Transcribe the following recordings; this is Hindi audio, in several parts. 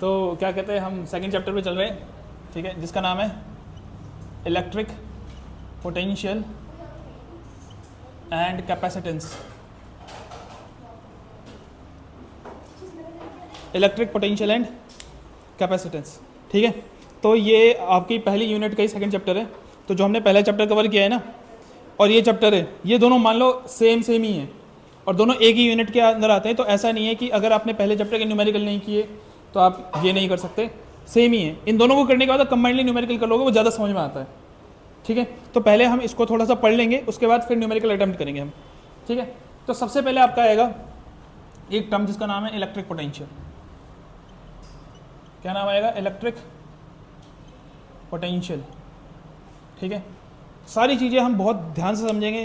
तो क्या कहते हैं, हम सेकंड चैप्टर पे चल रहे हैं, ठीक है, जिसका नाम है electric potential and capacitance. Electric potential and capacitance, ठीक है। तो ये आपकी पहली यूनिट का ही सेकंड चैप्टर है। तो जो हमने पहला चैप्टर कवर किया है ना, और ये चैप्टर है, ये दोनों मान लो सेम ही हैं और दोनों एक ही यूनिट के अंदर आते हैं। तो ऐसा नहीं है कि अगर आपने पहले चैप्टर के न्यूमेरिकल नहीं किए तो आप ये नहीं कर सकते, सेम ही है। इन दोनों को करने के बाद कंबाइंडली न्यूमेरिकल कर लोगे, वो ज़्यादा समझ में आता है, ठीक है। तो पहले हम इसको थोड़ा सा पढ़ लेंगे, उसके बाद फिर न्यूमेरिकल अटेम्प्ट करेंगे हम, ठीक है। तो सबसे पहले आपका आएगा एक टर्म जिसका नाम है इलेक्ट्रिक पोटेंशियल। क्या नाम आएगा? इलेक्ट्रिक पोटेंशियल, ठीक है। सारी चीज़ें हम बहुत ध्यान से समझेंगे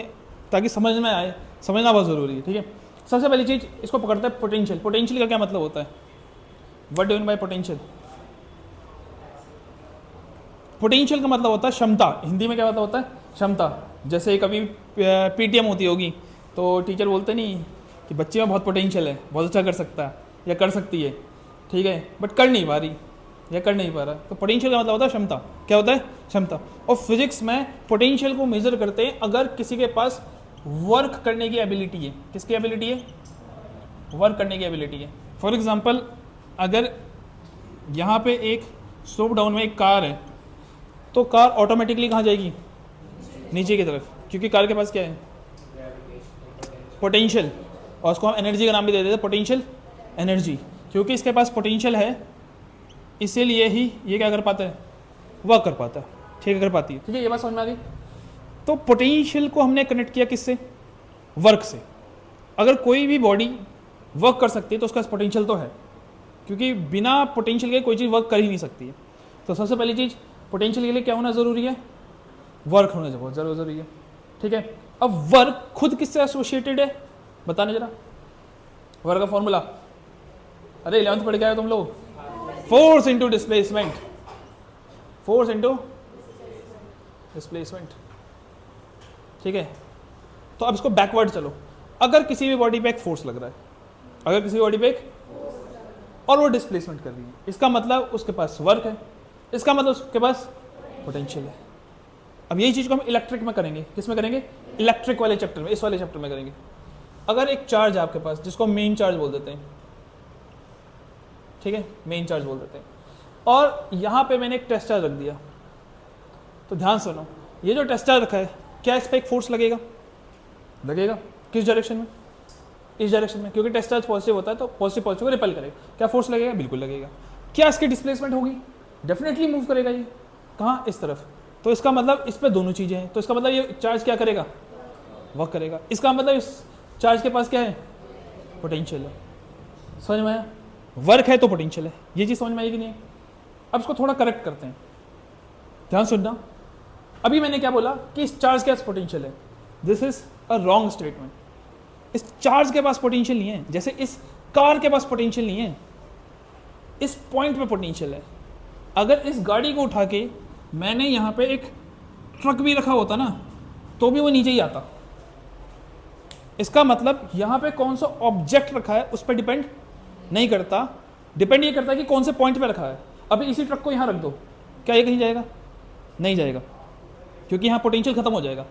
ताकि समझ में आए, समझना बहुत ज़रूरी है, ठीक है। सबसे पहली चीज़ इसको पकड़ते हैं पोटेंशियल। पोटेंशियल का क्या मतलब होता है? What do you mean by potential? Potential का मतलब होता है क्षमता। हिंदी में क्या मतलब होता है? क्षमता। जैसे कभी पीटीएम होती होगी तो टीचर बोलते नहीं कि बच्चे में बहुत पोटेंशियल है, बहुत अच्छा कर सकता है या कर सकती है, ठीक है, बट कर नहीं पा रही या कर नहीं पा रहा। तो पोटेंशियल का मतलब होता है क्षमता। क्या होता है? क्षमता। और फिजिक्स में पोटेंशियल को मेजर करते हैं अगर किसी के पास वर्क करने की एबिलिटी है। किसकी एबिलिटी है? वर्क करने की एबिलिटी है। फॉर एग्जांपल, अगर यहाँ पे एक स्लोप डाउन में एक कार है तो कार ऑटोमेटिकली कहाँ जाएगी? नीचे की तरफ, क्योंकि कार के पास क्या है? पोटेंशियल। और उसको हम एनर्जी का नाम भी दे देते हैं, पोटेंशियल एनर्जी। क्योंकि इसके पास पोटेंशियल है इसीलिए ही ये क्या कर पाता है? वर्क कर पाता है, ठीक है, कर पाती है, ठीक है। ये बात समझ में आ गई। तो पोटेंशियल को हमने कनेक्ट किया किससे? वर्क से। अगर कोई भी बॉडी वर्क कर सकती है तो उसका पोटेंशियल तो है, क्योंकि बिना पोटेंशियल के कोई चीज़ वर्क कर ही नहीं सकती है। तो सबसे पहली चीज़ पोटेंशियल के लिए क्या होना ज़रूरी है? वर्क होना बहुत ज़रूरी है, ठीक है। अब वर्क खुद किससे एसोसिएटेड है? बताने जरा वर्क का फॉर्मूला। अरे 11th पढ़ के आए तुम लोग। Force into displacement, force into displacement, ठीक है। तो अब इसको बैकवर्ड चलो। अगर किसी भी बॉडी पे एक फोर्स लग रहा है, अगर किसी बॉडी पे एक, और वो डिस्प्लेसमेंट कर रही है, इसका मतलब उसके पास वर्क है, इसका मतलब उसके पास पोटेंशियल है। अब यही चीज़ को हम इलेक्ट्रिक में करेंगे। किस में करेंगे? इलेक्ट्रिक वाले चैप्टर में, इस वाले चैप्टर में करेंगे। अगर एक चार्ज है आपके पास, जिसको मेन चार्ज बोल देते हैं, ठीक है, मेन चार्ज बोल देते हैं, और यहाँ पे मैंने एक टेस्ट चार्ज रख दिया। तो ध्यान सुनो, ये जो टेस्ट चार्ज रखा है, क्या इस पर एक फोर्स लगेगा? लगेगा। किस डायरेक्शन में? इस डायरेक्शन में, क्योंकि टेस्ट चार्ज पॉजिटिव होता है तो पॉजिटिव को रिपेल करेगा। क्या फोर्स लगेगा? बिल्कुल लगेगा। क्या इसकी डिस्प्लेसमेंट होगी? डेफिनेटली मूव करेगा ये। कहाँ? इस तरफ। तो इसका मतलब इस पर दोनों चीज़ें हैं। तो इसका मतलब ये चार्ज क्या करेगा? वर्क करेगा। इसका मतलब इस चार्ज के पास क्या है? पोटेंशियल है। समझ में आया? वर्क है तो पोटेंशियल है। ये चीज़ समझ में आएगी नहीं? अब इसको थोड़ा करेक्ट करते हैं, ध्यान सुनना। अभी मैंने क्या बोला कि इस चार्ज के पास पोटेंशियल है। This is a wrong statement. इस चार्ज के पास पोटेंशियल नहीं है, जैसे इस कार के पास पोटेंशियल नहीं है, इस पॉइंट पे पोटेंशियल है। अगर इस गाड़ी को उठा के मैंने यहाँ पे एक ट्रक भी रखा होता ना, तो भी वो नीचे ही आता। इसका मतलब यहाँ पे कौन सा ऑब्जेक्ट रखा है उस पर डिपेंड नहीं करता, डिपेंड ये करता है कि कौन से पॉइंट पे रखा है। अभी इसी ट्रक को यहाँ रख दो, क्या ये कहीं जाएगा? नहीं जाएगा, क्योंकि यहाँ पोटेंशियल खत्म हो जाएगा।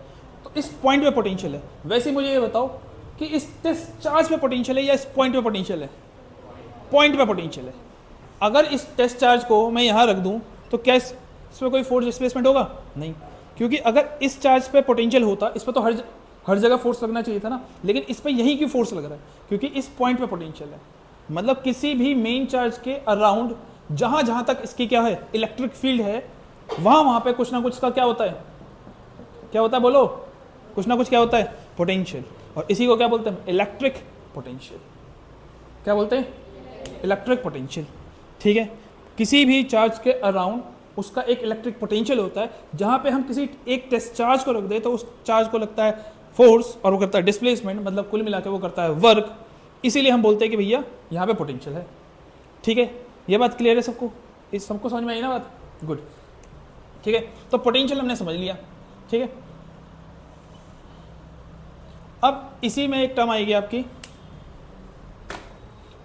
तो इस पॉइंट पे पोटेंशियल है। वैसे मुझे ये बताओ कि इस टेस्ट चार्ज पे पोटेंशियल है या इस पॉइंट पे पोटेंशियल है? पॉइंट पे पोटेंशियल है। अगर इस टेस्ट चार्ज को मैं यहाँ रख दूँ तो क्या इसमें कोई फोर्स डिस्प्लेसमेंट होगा? नहीं, क्योंकि अगर इस चार्ज पे पोटेंशियल होता, इस पर तो हर जगह फोर्स लगना चाहिए था ना, लेकिन इस पर यहीं क्यों फोर्स लग रहा है? क्योंकि इस पॉइंट पे पोटेंशियल है। मतलब किसी भी मेन चार्ज के अराउंड जहाँ जहाँ तक इसकी क्या है? इलेक्ट्रिक फील्ड है, वहाँ पे कुछ ना कुछ का क्या होता है? क्या होता है? बोलो, कुछ ना कुछ क्या होता है? पोटेंशियल। और इसी को क्या बोलते हैं? Electric potential. क्या बोलते हैं? इलेक्ट्रिक पोटेंशियल, ठीक है। किसी भी चार्ज के अराउंड उसका एक इलेक्ट्रिक पोटेंशियल होता है। जहाँ पे हम किसी एक टेस्ट चार्ज को रख दें तो उस चार्ज को लगता है फोर्स और वो करता है डिस्प्लेसमेंट, मतलब कुल मिलाकर वो करता है वर्क। इसीलिए हम बोलते हैं कि भैया यहाँ पे पोटेंशियल है, ठीक है। ये बात क्लियर है सबको? इस सबको समझ में आई ना बात? गुड, ठीक है। तो पोटेंशियल हमने समझ लिया, ठीक है। अब इसी में एक टर्म आएगी आपकी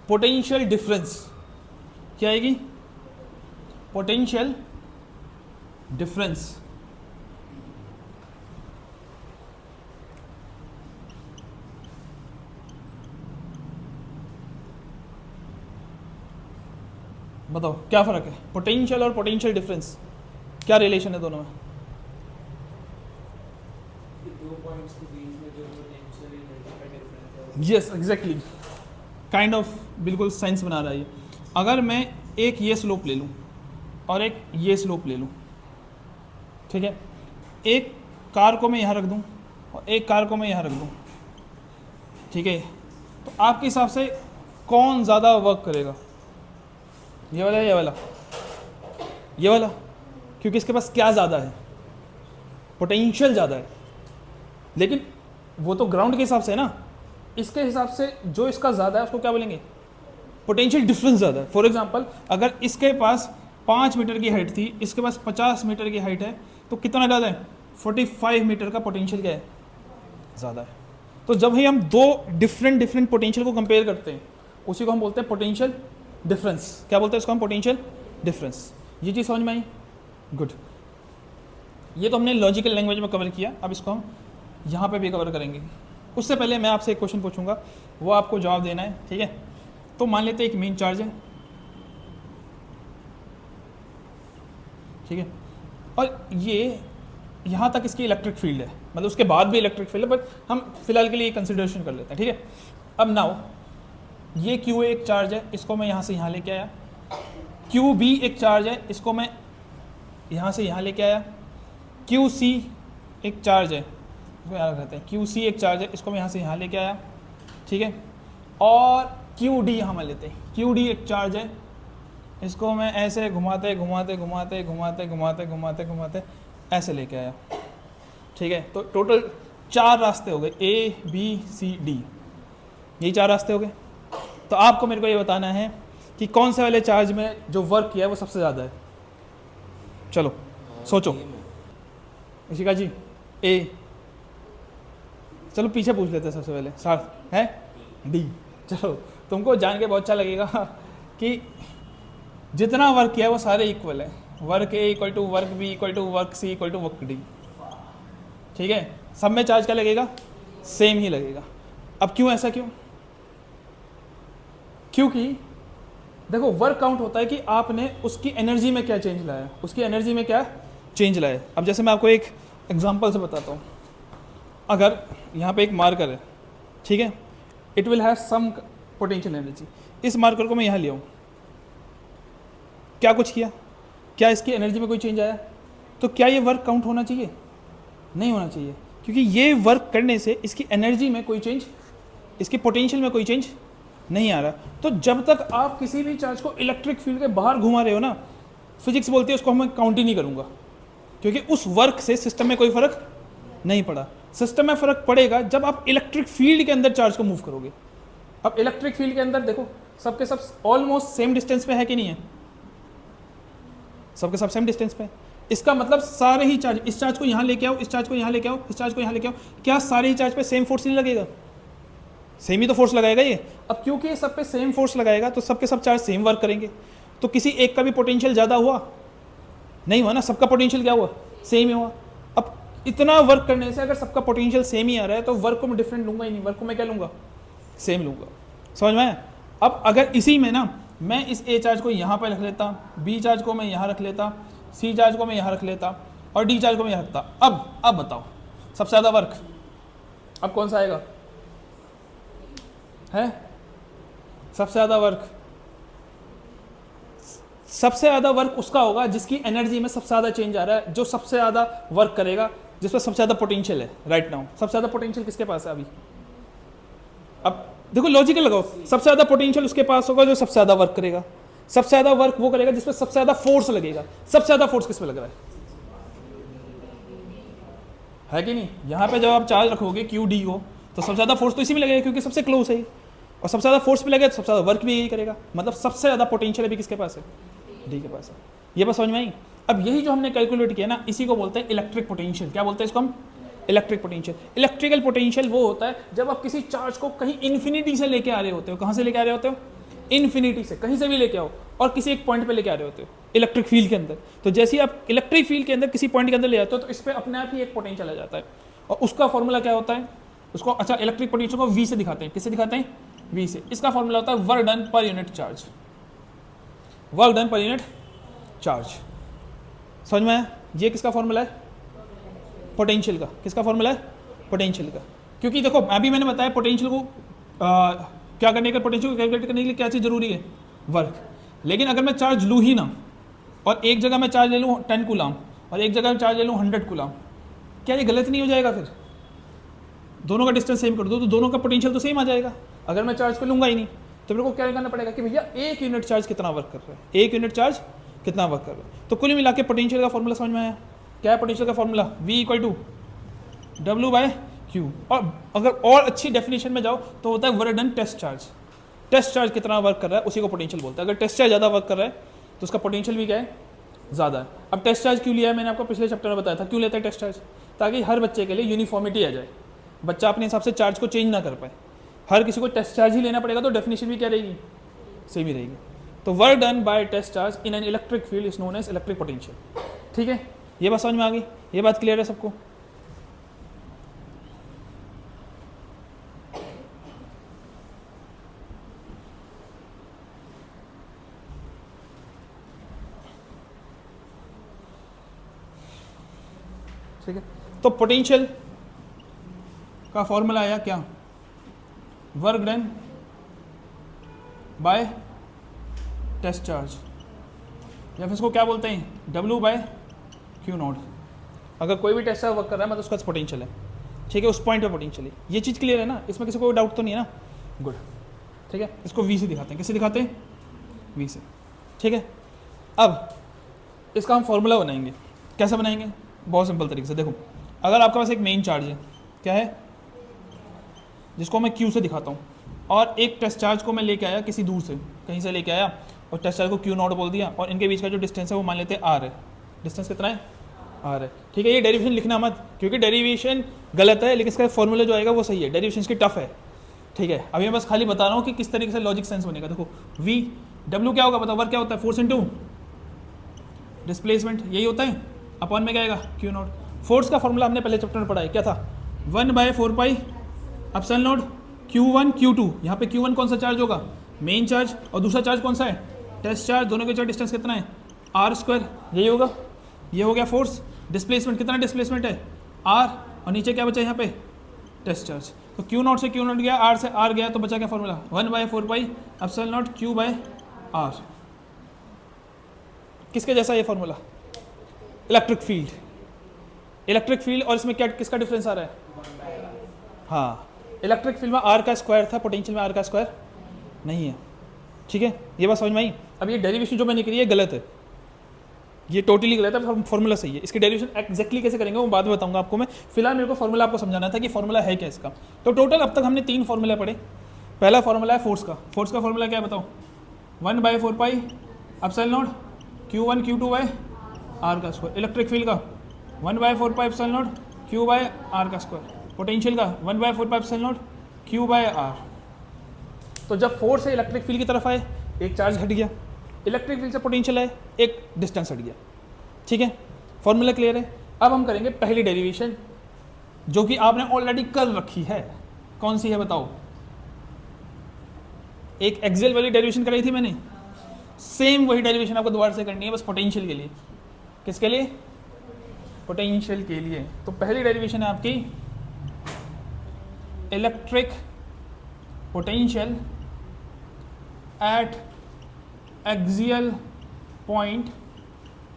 पोटेंशियल डिफरेंस। क्या आएगी? Potential difference. बताओ क्या फ़र्क है पोटेंशियल और पोटेंशियल डिफरेंस, क्या रिलेशन है दोनों में? दो पॉइंट्स के बीच में जो पोटेंशियल एनर्जी का डिफरेंस है। यस एग्जैक्टली, काइंड ऑफ बिल्कुल साइंस बना रहा है ये। अगर मैं एक ये स्लोप ले लूँ और एक ये स्लोप ले लूँ, ठीक है, एक कार को मैं यहाँ रख दूँ और एक कार को मैं यहाँ रख दूँ, ठीक है, तो आपके हिसाब से कौन ज़्यादा वर्क करेगा? ये वाला, ये वाला, ये वाला, क्योंकि इसके पास क्या ज़्यादा है? पोटेंशियल ज़्यादा है। लेकिन वो तो ग्राउंड के हिसाब से है ना, इसके हिसाब से जो इसका ज़्यादा है उसको क्या बोलेंगे? पोटेंशियल डिफरेंस ज़्यादा है। फॉर एग्जांपल अगर इसके पास 5 मीटर की हाइट थी, इसके पास 50 मीटर की हाइट है, तो कितना ज़्यादा है? 45 मीटर का पोटेंशियल क्या है? ज़्यादा है। तो जब ही हम दो डिफरेंट पोटेंशियल को कंपेयर करते हैं, उसी को हम बोलते हैं पोटेंशियल डिफरेंस। क्या बोलते हैं इसको हम? Potential difference. ये चीज़ समझ में आई? गुड। ये तो हमने लॉजिकल लैंग्वेज में कवर किया, अब इसको हम यहाँ पे भी कवर करेंगे। उससे पहले मैं आपसे एक क्वेश्चन पूछूंगा, वो आपको जवाब देना है, ठीक है? तो मान लेते हैं एक मेन चार्ज है, ठीक है, और ये यहाँ तक इसकी इलेक्ट्रिक फील्ड है, मतलब उसके बाद भी इलेक्ट्रिक फील्ड है, बट हम फिलहाल के लिए कंसिडरेशन कर लेते हैं, ठीक है? अब नाउ ये Q एक चार्ज है, इसको मैं यहाँ से यहाँ लेके आया। QB एक चार्ज है, इसको मैं यहाँ से यहाँ लेके आया। QC एक चार्ज है, इसको याद रखते हैं, QC एक चार्ज है, इसको मैं यहाँ से यहाँ लेके आया, ठीक है, और QD यहाँ मैं लेते हैं, QD एक चार्ज है, इसको मैं ऐसे घुमाते घुमाते घुमाते घुमाते घुमाते घुमाते घुमाते ऐसे लेके आया, ठीक है? तो टोटल 4 रास्ते हो गए, A B C D, यही 4 रास्ते हो गए। तो आपको मेरे को ये बताना है कि कौन से वाले चार्ज में जो वर्क किया है वो सबसे ज़्यादा है। चलो सोचो। इशिका जी A, चलो पीछे पूछ लेते हैं सबसे पहले, साथ है D। चलो तुमको जान के बहुत अच्छा लगेगा कि जितना वर्क किया है वो सारे इक्वल है। Work A equal to work B equal to work C equal to work D, ठीक है? सब में चार्ज क्या लगेगा? सेम ही लगेगा। अब क्यों ऐसा, क्यों? क्योंकि देखो वर्क काउंट होता है कि आपने उसकी एनर्जी में क्या चेंज लाया, उसकी एनर्जी में क्या चेंज लाया। अब जैसे मैं आपको एक एग्जांपल से बताता हूँ। अगर यहाँ पे एक मार्कर है, ठीक है, it will have some potential energy. इस मार्कर को मैं यहाँ ले आऊँ, क्या कुछ किया? क्या इसकी एनर्जी में कोई चेंज आया? तो क्या ये वर्क काउंट होना चाहिए? नहीं होना चाहिए, क्योंकि ये वर्क करने से इसकी एनर्जी में कोई चेंज, इसकी पोटेंशियल में कोई चेंज नहीं आ रहा। तो जब तक आप किसी भी चार्ज को इलेक्ट्रिक फील्ड के बाहर घुमा रहे हो ना, फिजिक्स बोलती है उसको मैं काउंट ही नहीं करूँगा, क्योंकि उस वर्क से सिस्टम में कोई फर्क नहीं पड़ा। सिस्टम में फर्क पड़ेगा जब आप इलेक्ट्रिक फील्ड के अंदर चार्ज को मूव करोगे। अब इलेक्ट्रिक फील्ड के अंदर देखो सबके सब ऑलमोस्ट सेम डिस्टेंस पे है कि नहीं है? सबके सब सेम डिस्टेंस पे। इसका मतलब सारे ही चार्ज, इस चार्ज को यहाँ लेके आओ, इस चार्ज को यहाँ लेके आओ, इस चार्ज को यहाँ लेके आओ, क्या सारे ही चार्ज पे सेम फोर्स नहीं लगेगा? सेम ही तो फोर्स लगाएगा ये। अब क्योंकि ये सब पे सेम फोर्स लगाएगा तो सबके सब चार्ज सेम वर्क करेंगे। तो किसी एक का भी पोटेंशियल ज़्यादा हुआ नहीं हुआ ना, सबका पोटेंशियल क्या हुआ? सेम ही हुआ। अब इतना वर्क करने से अगर सबका पोटेंशियल सेम ही आ रहा है तो वर्क को मैं डिफरेंट लूंगा ही नहीं, वर्क को मैं क्या लूंगा? सेम लूंगा। समझ में आया? अब अगर इसी में ना मैं इस A चार्ज को यहाँ पर रख लेता, B चार्ज को मैं यहाँ रख लेता, C चार्ज को मैं यहाँ रख लेता और D चार्ज को मैं यहाँ रखता। अब बताओ सबसे ज़्यादा वर्क अब कौन सा आएगा? है सबसे ज़्यादा वर्क, सबसे ज़्यादा वर्क उसका होगा जिसकी एनर्जी में सबसे ज़्यादा चेंज आ रहा है, जो सबसे ज़्यादा वर्क करेगा, जिस पर सबसे ज़्यादा पोटेंशियल है राइट नाउ। सबसे ज़्यादा पोटेंशियल किसके पास है अभी? अब देखो लॉजिकल लगाओ, सबसे ज़्यादा पोटेंशियल उसके पास होगा जो सबसे ज़्यादा वर्क करेगा। सबसे ज़्यादा वर्क वो करेगा जिस पर सबसे ज़्यादा फोर्स लगेगा। सबसे ज़्यादा फोर्स किस पे लग रहा है कि नहीं? यहाँ पे जब आप चार्ज रखोगे QD हो तो सबसे ज़्यादा फोर्स तो इसी में लगेगा क्योंकि सबसे क्लोज है, और सबसे ज़्यादा फोर्स भी लगेगा तो सबसे ज़्यादा वर्क भी यही करेगा। मतलब सबसे ज़्यादा पोटेंशियल अभी किसके पास है? D के पास है। ये बात समझ में आई? अब यही जो हमने कैलकुलेट किया ना, इसी को बोलते हैं इलेक्ट्रिक पोटेंशियल। क्या बोलते हैं इसको हम? Electric potential. इलेक्ट्रिकल पोटेंशियल वो होता है जब आप किसी चार्ज को कहीं इन्फिनिटी से लेके आ रहे होते हो। कहाँ से लेके आ रहे होते हो? इन्फिनिटी से, कहीं से भी लेके आओ और किसी एक पॉइंट पे लेके आ रहे होते हो। इलेक्ट्रिक फील्ड के अंदर। तो जैसे ही आप इलेक्ट्रिक फील्ड के अंदर किसी पॉइंट के अंदर ले जाते हो तो इस पर अपने आप ही एक पोटेंशियल आ जाता है, और उसका फॉर्मूला क्या होता है उसको, अच्छा इलेक्ट्रिक पोटेंशियल को V से दिखाते हैं, किससे दिखाते हैं, V से। इसका फॉर्मूला होता है work done per unit charge, work done per unit charge. समझ में आया? ये किसका फॉर्मूला है, पोटेंशियल का। किसका फॉर्मूला है, पोटेंशियल का। क्योंकि देखो अभी मैंने बताया पोटेंशियल को क्या करने का, पोटेंशियल को कैलकुलेट करने के लिए क्या चीज़ जरूरी है, वर्क। लेकिन अगर मैं चार्ज लूँ ही ना, और एक जगह मैं चार्ज ले लूँ 10 कूलाम और एक जगह मैं चार्ज ले लूँ 100 कूलाम, क्या ये गलत नहीं हो जाएगा? फिर दोनों का डिस्टेंस सेम कर दो तो दोनों का पोटेंशियल तो सेम आ जाएगा। अगर मैं चार्ज को लूँगा ही नहीं तो मेरे को क्या करना पड़ेगा कि भैया एक यूनिट चार्ज कितना वर्क कर रहा है, एक यूनिट चार्ज कितना वर्क कर रहा है। तो कुल मिला के पोटेंशियल का फॉर्मूला समझ में आया? क्या है पोटेंशियल का फॉर्मूला, V = W/Q। और अगर और अच्छी डेफिनेशन में जाओ तो होता है work done test charge. Test charge कितना वर्क कर रहा है उसी को पोटेंशियल बोलता है। अगर टेस्ट चार्ज ज़्यादा वर्क कर रहा है तो उसका पोटेंशियल भी क्या है, ज़्यादा है। अब टेस्ट चार्ज क्यों लिया है, मैंने आपको पिछले चैप्टर में बताया था क्यों लेता है टेस्ट चार्ज, ताकि हर बच्चे के लिए यूनिफॉर्मिटी आ जाए, बच्चा अपने हिसाब से चार्ज को चेंज ना कर पाए। हर किसी को टेस्ट चार्ज ही लेना पड़ेगा तो डेफिनेशन भी क्या रहेगी, सेम ही रहेगी। तो work done by test charge in an electric field is known as electric potential. ठीक है, ये बात समझ में आ गई, ये बात क्लियर है सबको? ठीक है, तो पोटेंशियल का फॉर्मूला आया क्या, work done by test charge, या फिर इसको क्या बोलते हैं, W/Q0। अगर कोई भी टेस्ट चार्ज वर्क कर रहा है मतलब उसका पोटेंशियल है। ठीक है, उस पॉइंट पे पोटेंशियल है। ये चीज़ क्लियर है ना, इसमें किसी को कोई डाउट तो नहीं है ना? गुड। ठीक है, इसको V से दिखाते हैं। किससे दिखाते हैं, V से। ठीक है, अब इसका हम फॉर्मूला बनाएंगे। कैसे बनाएंगे, बहुत सिंपल तरीके से। देखो अगर आपके पास एक मेन चार्ज है, क्या है, जिसको मैं Q से दिखाता हूँ, और एक टेस्ट चार्ज को मैं लेके आया किसी दूर से, कहीं से लेके आया और टेस्ट चार्ज को Q0 बोल दिया, और इनके बीच का जो डिस्टेंस है वो मान लेते हैं R है। डिस्टेंस कितना है, R है। ठीक है, ये डेरिवेशन लिखना मत, क्योंकि डेरिवेशन गलत है लेकिन इसका फॉर्मूला जो आएगा वो सही है। डेरिवेशन इसकी टफ है। ठीक है, अभी मैं बस खाली बता रहा हूँ कि किस तरीके से लॉजिक सेंस बनेगा। देखो V, W क्या होगा बताओ, वर्क क्या होता है, फोर्स इंटू डिस्प्लेसमेंट, यही होता है। अपॉन में क्या आएगा, Q0। फोर्स का फॉर्मूला हमने पहले चैप्टर में पढ़ा है, क्या था, 1/4π ε0 Q1 Q2। यहाँ पे Q1 कौन सा चार्ज होगा, मेन चार्ज, और दूसरा चार्ज कौन सा है, टेस्ट चार्ज। दोनों के बीच डिस्टेंस कितना है, R², यही होगा। ये हो गया फोर्स। डिस्प्लेसमेंट, कितना डिस्प्लेसमेंट है, R, और नीचे क्या बचा यहाँ पे, टेस्ट चार्ज। तो Q0 से Q0 गया, R से R गया, तो बचा क्या फॉर्मूला, 1/4π ε0 Q/R। किसके जैसा ये formula, electric field. Electric field और इसमें क्या, किसका डिफरेंस आ रहा है, हाँ, इलेक्ट्रिक फील्ड में R का स्क्वायर था, पोटेंशियल में R का स्क्वायर नहीं है। ठीक है, ये बात समझ में आई? अब ये डेरिवेशन जो मैंने करी है गलत है, ये टोटली गलत है, फॉर्मूला सही है। इसकी डेरिवेशन एक्जैक्टली कैसे करेंगे वो बाद में बताऊंगा आपको मैं। फिलहाल मेरे को फॉर्मूला आपको समझाना था कि फॉर्मूला है क्या इसका। तो टोटल अब तक हमने 3 फॉर्मूला पढ़े। पहला फॉर्मूला है फोर्स का। फोर्स का फॉर्मूला क्या है बताओ, 1/4π ε0 Q1 Q2/R का स्क्वायर। इलेक्ट्रिक फील्ड का 1/4π ε0 Q/R का स्क्वायर। पोटेंशियल का 1/4π ε0 Q/R। तो जब फोर्स है इलेक्ट्रिक फील्ड की तरफ आए, एक चार्ज हट गया, इलेक्ट्रिक फील्ड से पोटेंशियल है, एक डिस्टेंस हट गया। ठीक है, फॉर्मूला क्लियर है? अब हम करेंगे पहली डेरिवेशन, जो कि आपने ऑलरेडी कर रखी है। कौन सी है बताओ, एक एक्सेल वाली डेरिवेशन कराई थी मैंने, सेम वही डेरिवेशन आपको दोबारा से करनी है, बस पोटेंशियल के लिए। किसके लिए, पोटेंशियल के लिए। तो पहली डेरिवेशन है आपकी electric potential at axial point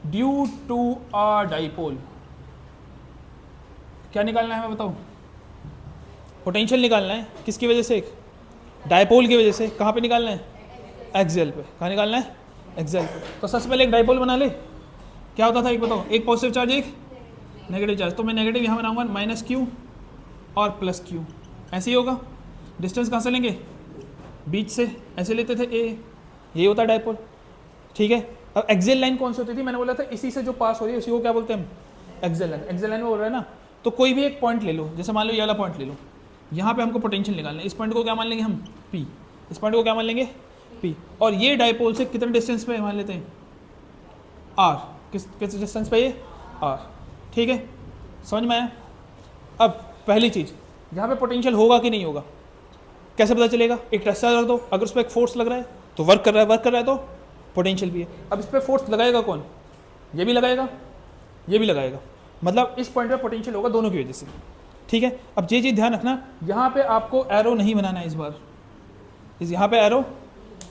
due to a dipole. क्या निकालना है हमें बताओ, पोटेंशियल निकालना है, किसकी वजह से, डाइपोल की वजह से। कहाँ पे निकालना है, एक्सियल पे। कहाँ निकालना है, एक्सियल पे। तो सबसे पहले एक डाइपोल बना ले। क्या होता था एक बताओ, एक पॉजिटिव चार्ज एक नेगेटिव चार्ज। तो मैं नेगेटिव यहाँ बनाऊंगा -Q और +Q, ऐसे ही होगा। डिस्टेंस कहाँ से लेंगे, बीच से, ऐसे लेते थे ए, यही होता है डाइपोल। ठीक है, अब एक्सियल लाइन कौन सी होती थी, मैंने बोला था इसी से जो पास हो रही है उसी को क्या बोलते हैं हम, एक्सियल लाइन। एक्सियल लाइन में हो रहा है ना, तो कोई भी एक पॉइंट ले लो, जैसे मान लो ये वाला पॉइंट ले लो, यहाँ पे हमको पोटेंशियल निकालना है। इस पॉइंट को क्या मान लेंगे हम, P। इस पॉइंट को क्या मान लेंगे, P। और ये डाइपोल से कितने डिस्टेंस पे मान लेते हैं, आर, किस डिस्टेंस पे ये आर, ठीक है, समझ में आया। अब पहली चीज़, यहाँ पे पोटेंशियल होगा कि नहीं होगा कैसे पता चलेगा? एक टेस्टर रख दो, अगर उस पर एक फोर्स लग रहा है तो वर्क कर रहा है तो पोटेंशियल भी है। अब इस पर फोर्स लगाएगा कौन? ये भी लगाएगा, ये भी लगाएगा, मतलब इस पॉइंट पे पोटेंशियल होगा दोनों की वजह से, ठीक है। अब ये चीज़ ध्यान रखना, यहाँ पे आपको एरो नहीं बनाना है इस बार, यहाँ पे एरो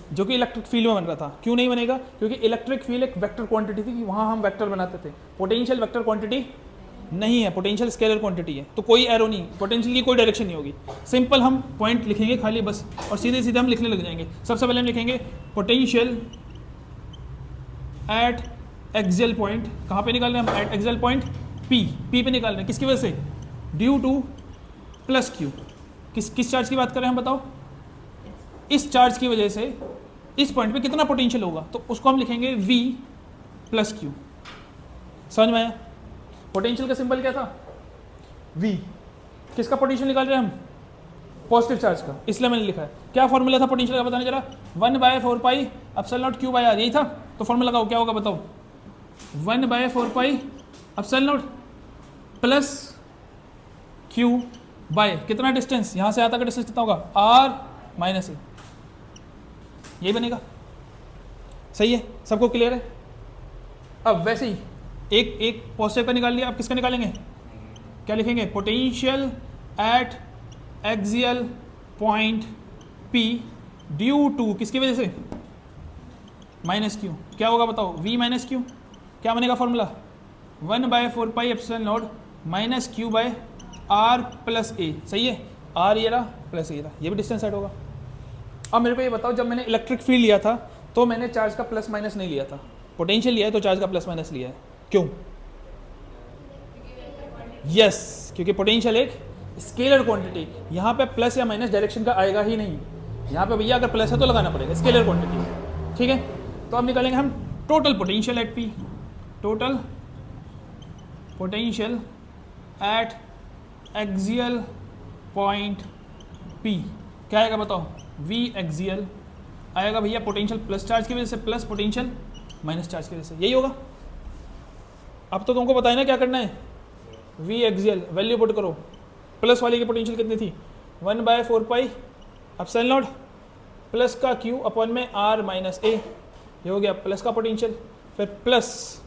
जो कि इलेक्ट्रिक फील्ड में बन रहा था, क्यों नहीं बनेगा? क्योंकि इलेक्ट्रिक फील्ड एक वेक्टर क्वांटिटी थी, वहाँ हम वेक्टर बनाते थे, पोटेंशियल वेक्टर क्वांटिटी नहीं है, पोटेंशियल स्केलर क्वांटिटी है, तो कोई एरो नहीं, पोटेंशियल की कोई डायरेक्शन नहीं होगी। सिंपल हम पॉइंट लिखेंगे खाली बस, और सीधे सीधे हम लिखने लग जाएंगे। सबसे पहले हम लिखेंगे पोटेंशियल एट एक्सियल पॉइंट, कहाँ पे निकाल रहे हैं हम? एट एक्सियल पॉइंट पी पे निकाल रहे हैं, किसकी वजह से? Due to plus Q. किस चार्ज की बात कर रहे हैं हम बताओ? इस चार्ज की वजह से इस पॉइंट पे कितना पोटेंशियल होगा, तो उसको हम लिखेंगे V प्लस क्यू। समझ में आया? पोटेंशियल का सिंबल क्या था? V। किसका पोटेंशियल निकाल रहे हैं हम? पॉजिटिव चार्ज का, इसलिए मैंने लिखा है। क्या फॉर्मूला था पोटेंशियल का बताने जरा? 1/4 pi epsilon not Q by R, यही था। तो फॉर्मूला लगाओ, क्या होगा बताओ? 1/4 pi epsilon not plus Q by कितना डिस्टेंस, यहाँ से आता का डिस्टेंस कितना होगा? R माइनस ए, यही बनेगा। सही है, सबको क्लियर है? अब वैसे ही एक पॉजिटिव का निकाल लिया, अब किसका निकालेंगे? क्या लिखेंगे? Potential at axial point P due to किसकी वजह से? Minus Q. क्या होगा बताओ? V minus Q. क्या बनेगा formula? 1/4 pi epsilon nought minus Q by R plus A. सही है, R ये रहा प्लस ये रहा, ये भी डिस्टेंस ऐड होगा। अब मेरे को ये बताओ, जब मैंने इलेक्ट्रिक फील्ड लिया था तो मैंने चार्ज का प्लस माइनस नहीं लिया था, पोटेंशियल लिया है तो चार्ज का प्लस माइनस लिया है। क्यों? यस, क्योंकि पोटेंशियल एक स्केलर क्वांटिटी, यहाँ पे प्लस या माइनस डायरेक्शन का आएगा ही नहीं। यहाँ पे भैया अगर प्लस है तो लगाना पड़ेगा, स्केलर क्वांटिटी, ठीक है। तो अब निकालेंगे हम total potential at P, total potential at axial point P। क्या आएगा बताओ? V एक्सियल आएगा भैया पोटेंशियल प्लस चार्ज की वजह से प्लस पोटेंशियल माइनस चार्ज की वजह से, यही होगा। अब तो तुमको बताया ना क्या करना है? V एक्सियल वैल्यू पुट करो, प्लस वाली की पोटेंशियल कितनी थी? 1/4 पाई एप्सिलॉन नॉट प्लस का Q अपॉन में R माइनस ए, ये हो गया प्लस का पोटेंशियल, फिर प्लस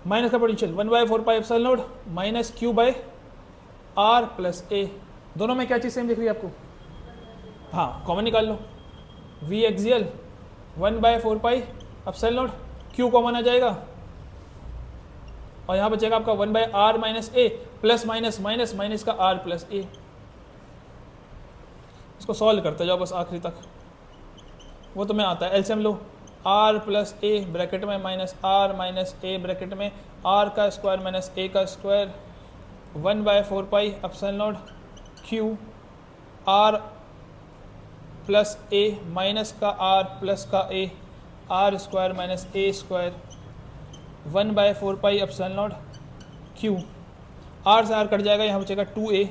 माइनस का potential 1/4 pi epsilon nought minus Q by R plus A. दोनों में क्या चीज़ सेम दिख रही है आपको? हाँ, कॉमन निकाल लो। V axial 1/4 pi epsilon not, Q common आ जाएगा और यहाँ बचेगा आपका 1/R minus A, plus minus minus minus का R प्लस ए। इसको सॉल्व करते जाओ बस आखिरी तक, वो तुम्हें आता है। LCM low, R plus A bracket में minus R minus A bracket में R का स्क्वायर माइनस ए का square 1/4 pi epsilon not Q R plus A minus का R प्लस का ए R square minus A square 1/4 pi epsilon not Q, R से R कट जाएगा, यहाँ बचेगा 2a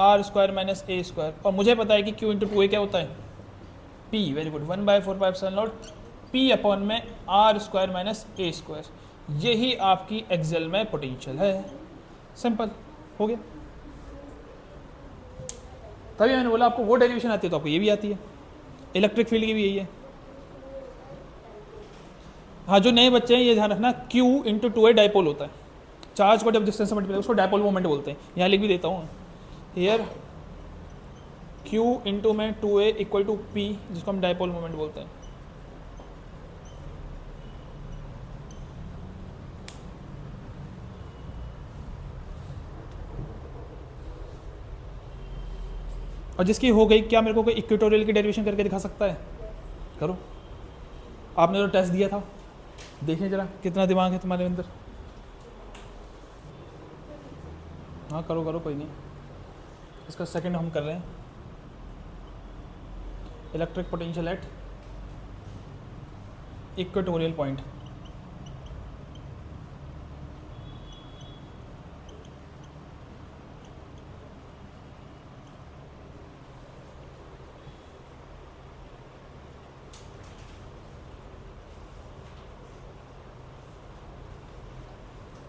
R स्क्वायर माइनस ए स्क्वायर। और मुझे पता है कि Q इंटू 2a क्या होता है? P। Very good, 1/4 pi epsilon not P upon में R स्क्वायर माइनस ए स्क्वायर। यही आपकी एक्सेल में पोटेंशियल है। सिंपल हो गया। तभी मैंने बोला आपको वो डेरिवेशन आती है तो आपको ये भी आती है, इलेक्ट्रिक फील्ड की भी यही है। हाँ, जो नए बच्चे हैं ये ध्यान रखना, Q इंटू 2a डाइपोल होता है, चार्ज को जब डिस्टेंस से मल्टीप्लाई उसको डाइपोल मोमेंट बोलते हैं। यहाँ लिख भी देता हूँ, हियर Q इंटू में 2a इक्वल टू P, जिसको हम डाइपोल मोमेंट बोलते हैं। और जिसकी हो गई, क्या मेरे को कोई इक्वेटोरियल की डेरिवेशन करके दिखा सकता है? करो, आपने तो टेस्ट दिया था, देखिए जरा कितना दिमाग है तुम्हारे अंदर। हाँ करो करो, कोई नहीं। इसका सेकंड हम कर रहे हैं, electric potential at equatorial point.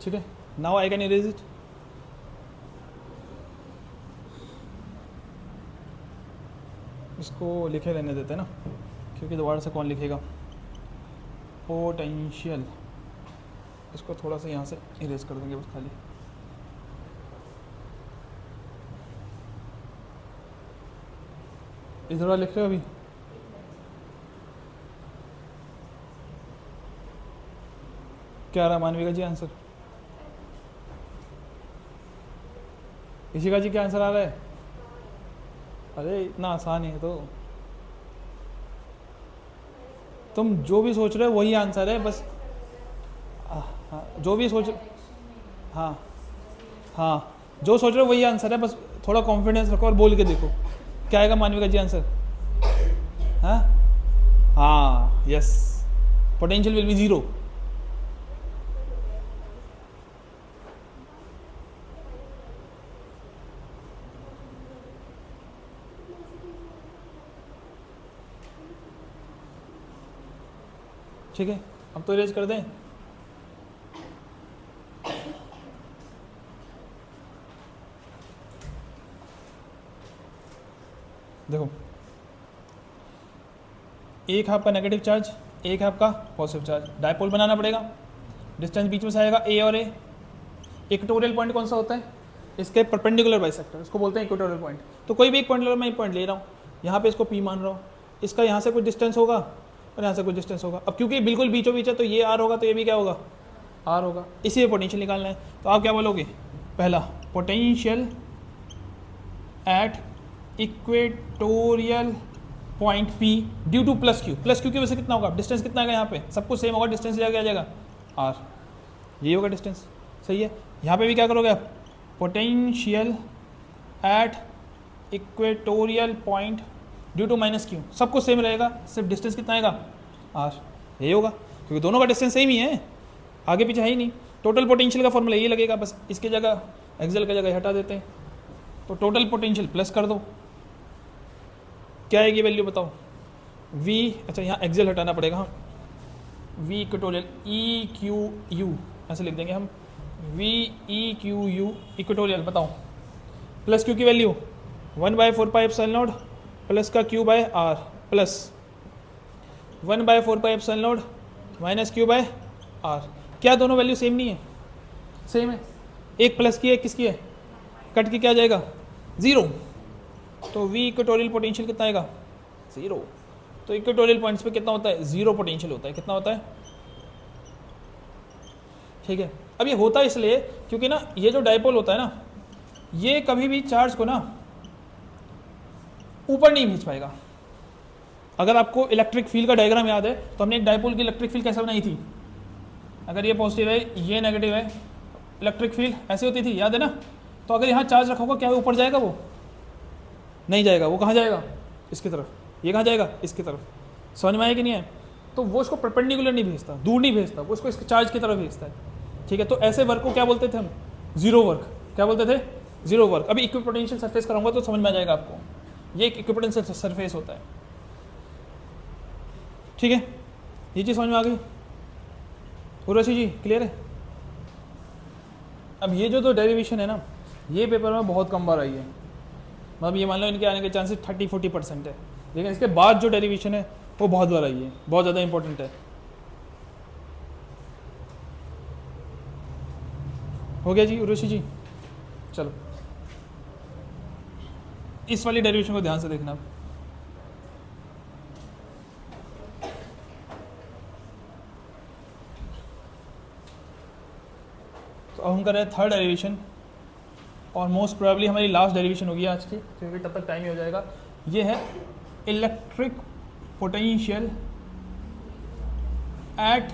ठीक है, now I can erase it. इसको लिखे रहने देते हैं ना, क्योंकि दोबारा से कौन लिखेगा। पोटेंशियल, इसको थोड़ा सा यहाँ से इरेज कर देंगे बस खाली। इधर वाला लिख रहे हो अभी? क्या रहा मानविका जी आंसर? इशिका जी क्या आंसर आ रहा है? अरे इतना आसान है तो, तुम जो भी सोच रहे हो वही आंसर है बस। हाँ, जो भी सोच, हाँ हाँ, जो सोच रहे हो वही आंसर है, बस थोड़ा कॉन्फिडेंस रखो और बोल के देखो क्या आएगा मानविका जी आंसर। हाँ हाँ, यस, पोटेंशियल विल बी 0। ठीक है, अब तो इरेज कर दें। देखो, एक है आपका नेगेटिव चार्ज, एक है आपका पॉजिटिव चार्ज, डायपोल बनाना पड़ेगा। डिस्टेंस बीच में से आएगा ए और ए। इक्वेटोरियल पॉइंट कौन सा होता है? इसके परपेंडिकुलर बाइसेक्टर, इसको बोलते हैं इक्वेटोरियल पॉइंट। तो कोई भी एक पॉइंट ले लो, मैं एक पॉइंट ले रहा हूँ, यहाँ पे इसको पी मान रहा हूँ, इसका यहाँ से कुछ डिस्टेंस होगा और यहाँ से कुछ डिस्टेंस होगा। अब क्योंकि बिल्कुल बीचों बीच है तो ये आर होगा, तो ये भी क्या होगा? आर होगा। इसी में पोटेंशियल निकालना है, तो आप क्या बोलोगे? पहला, potential at equatorial point P due to plus Q. Plus Q की वजह से कितना होगा? डिस्टेंस कितना आएगा? यहाँ पे सब कुछ सेम होगा, डिस्टेंस आ जाएगा आर, ये होगा डिस्टेंस। सही है, यहाँ पे भी क्या करोगे आप? Potential at equatorial point due to minus Q, सब कुछ सेम रहेगा, सिर्फ डिस्टेंस कितना आएगा? आर, यही होगा, क्योंकि दोनों का डिस्टेंस सेम ही है, आगे पीछे है ही नहीं। टोटल पोटेंशियल का फॉर्मूला ये लगेगा, बस इसकी जगह एक्सेल की जगह हटा देते हैं, तो टोटल पोटेंशियल प्लस कर दो, क्या आएगी वैल्यू बताओ? V, अच्छा यहाँ एक्सेल हटाना पड़ेगा, हम V equatorial E Q U ऐसे लिख देंगे हम, V E Q U equatorial, बताओ प्लस क्यू की वैल्यू 1/4πε0 प्लस का Q by R plus 1/4πε0 minus Q by R. क्या दोनों वैल्यू सेम नहीं है? सेम है, एक प्लस की है, किसकी है? कट के क्या आ जाएगा? 0। तो V इक्वेटोरियल पोटेंशियल कितना आएगा? 0। तो इक्वेटोरियल पॉइंट्स पे कितना होता है? 0 पोटेंशियल होता है। कितना होता है? ठीक है, अब ये होता है इसलिए क्योंकि ना ये जो डायपोल होता है ना, ये कभी भी चार्ज को ना ऊपर नहीं भेज पाएगा। अगर आपको इलेक्ट्रिक फील्ड का डायग्राम याद है तो हमने एक डायपोल की इलेक्ट्रिक फील्ड कैसे बनाई थी? अगर ये पॉजिटिव है, ये नेगेटिव है, इलेक्ट्रिक फील्ड ऐसी होती थी, याद है ना? तो अगर यहाँ चार्ज रखा होगा, क्या ऊपर जाएगा? वो नहीं जाएगा। वो कहाँ जाएगा? इसकी तरफ। ये कहाँ जाएगा? इसकी तरफ। समझ में आया कि नहीं है? तो वो इसको परपेंडिकुलर नहीं भेजता, दूर नहीं भेजता, वो इसको इसके चार्ज की तरफ भेजता है। ठीक है, तो ऐसे वर्क को क्या बोलते थे हम? Zero work. क्या बोलते थे? Zero work. अभी इक्विपोटेंशियल सरफेस कराऊंगा तो समझ में आ जाएगा आपको, ये एक इक्विपोटेंशियल सरफेस होता है। ठीक है, ये चीज़ समझ में आ गई? उर्वशी जी क्लियर है? अब ये जो डेरिवेशन है ना, ये पेपर में बहुत कम बार आई है, मतलब ये मान लो इनके आने के चांसेस 30-40% है, लेकिन इसके बाद जो डेरिवेशन है वो बहुत बार आई है, बहुत ज़्यादा इंपॉर्टेंट है। हो गया जी उर्वशी जी? चलो इस वाली डेरिवेशन को ध्यान से देखना। तो अब हम कर रहे हैं थर्ड डेरिवेशन, और मोस्ट प्रोबेबली हमारी लास्ट डेरिवेशन होगी आज की, क्योंकि तब तक टाइम ही हो जाएगा। ये है electric potential at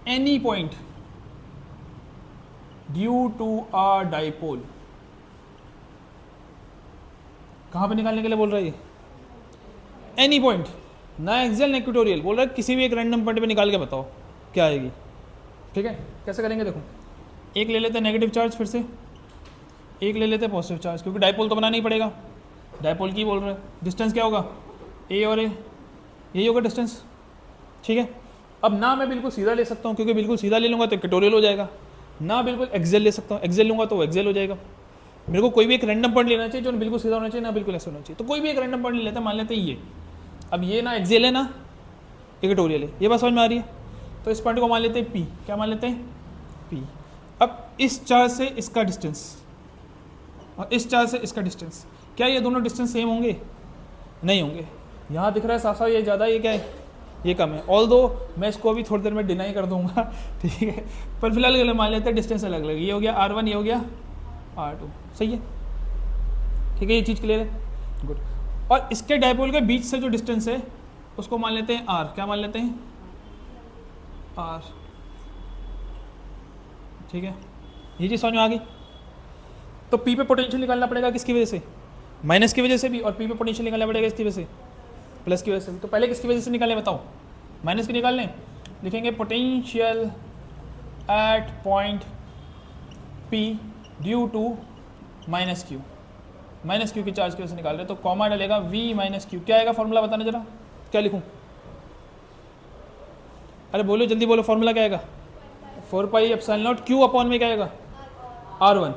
any point due to a dipole. कहाँ पे निकालने के लिए बोल रहा है? एनी पॉइंट, ना एक्सियल ना इक्वेटोरियल, बोल रहा है किसी भी एक रैंडम पॉइंट पे निकाल के बताओ क्या आएगी। ठीक है, कैसे करेंगे? देखो, एक ले लेते हैं नेगेटिव चार्ज, फिर से एक ले लेते हैं पॉजिटिव चार्ज, क्योंकि डाइपोल तो बनाना ही पड़ेगा। डाइपोल की बोल रहे हैं, डिस्टेंस क्या होगा? ए और ए, यही होगा डिस्टेंस। ठीक है, अब ना मैं बिल्कुल सीधा ले सकता हूँ, क्योंकि बिल्कुल सीधा ले लूँगा तो इक्वेटोरियल हो जाएगा, ना बिल्कुल एक्सेल ले सकता हूँ, एक्सेल लूँगा तो वो एक्सेल हो जाएगा। मेरे को कोई भी एक रैंडम पॉइंट लेना चाहिए जो बिल्कुल सीधा होना चाहिए, ना बिल्कुल ऐसा होना चाहिए। तो कोई भी एक रैंडम पॉइंट ले लेते हैं, मान लेते हैं ये। अब ये ना एक्सेल है ना इक्वेटोरियल है, ये बात समझ में आ रही है। तो इस पॉइंट को मान लेते हैं पी, क्या मान लेते हैं पी। अब इस चार्ज से इसका डिस्टेंस और इस चार्ज से इसका डिस्टेंस, क्या ये दोनों डिस्टेंस सेम होंगे? नहीं होंगे। यहाँ दिख रहा है साफ साफ ये ज़्यादा, ये क्या है, ये कम है। ऑल दो मैं इसको अभी थोड़ी देर में डिनाई कर दूंगा, ठीक है, पर फिलहाल के लिए मान लेते हैं डिस्टेंस अलग अलग। ये हो गया R1, ये हो गया R2, सही है, ठीक है, ये चीज़ क्लियर है, गुड। और इसके डायपोल के बीच से जो डिस्टेंस है उसको मान लेते हैं R, क्या मान लेते हैं R, ठीक है, ये चीज़ समझ में आ गई। तो P पे पोटेंशियल निकालना पड़ेगा किसकी वजह से? माइनस की वजह से भी, और P पे पोटेंशियल निकालना पड़ेगा इसकी वजह से, प्लस की वजह से भी। तो पहले किसकी वजह से निकालें बताओ? माइनस की निकाल लें, लिखेंगे potential at point P due to minus Q, minus Q की चार्ज की वजह से निकाल रहे, तो कॉमा डलेगा V माइनस क्यू। क्या आएगा फॉर्मूला बताना जरा, क्या लिखूं? अरे बोलो जल्दी बोलो, फॉर्मूला क्या आएगा? 4 पाई एप्सिलॉन नॉट क्यू अपॉन में क्या आएगा R1,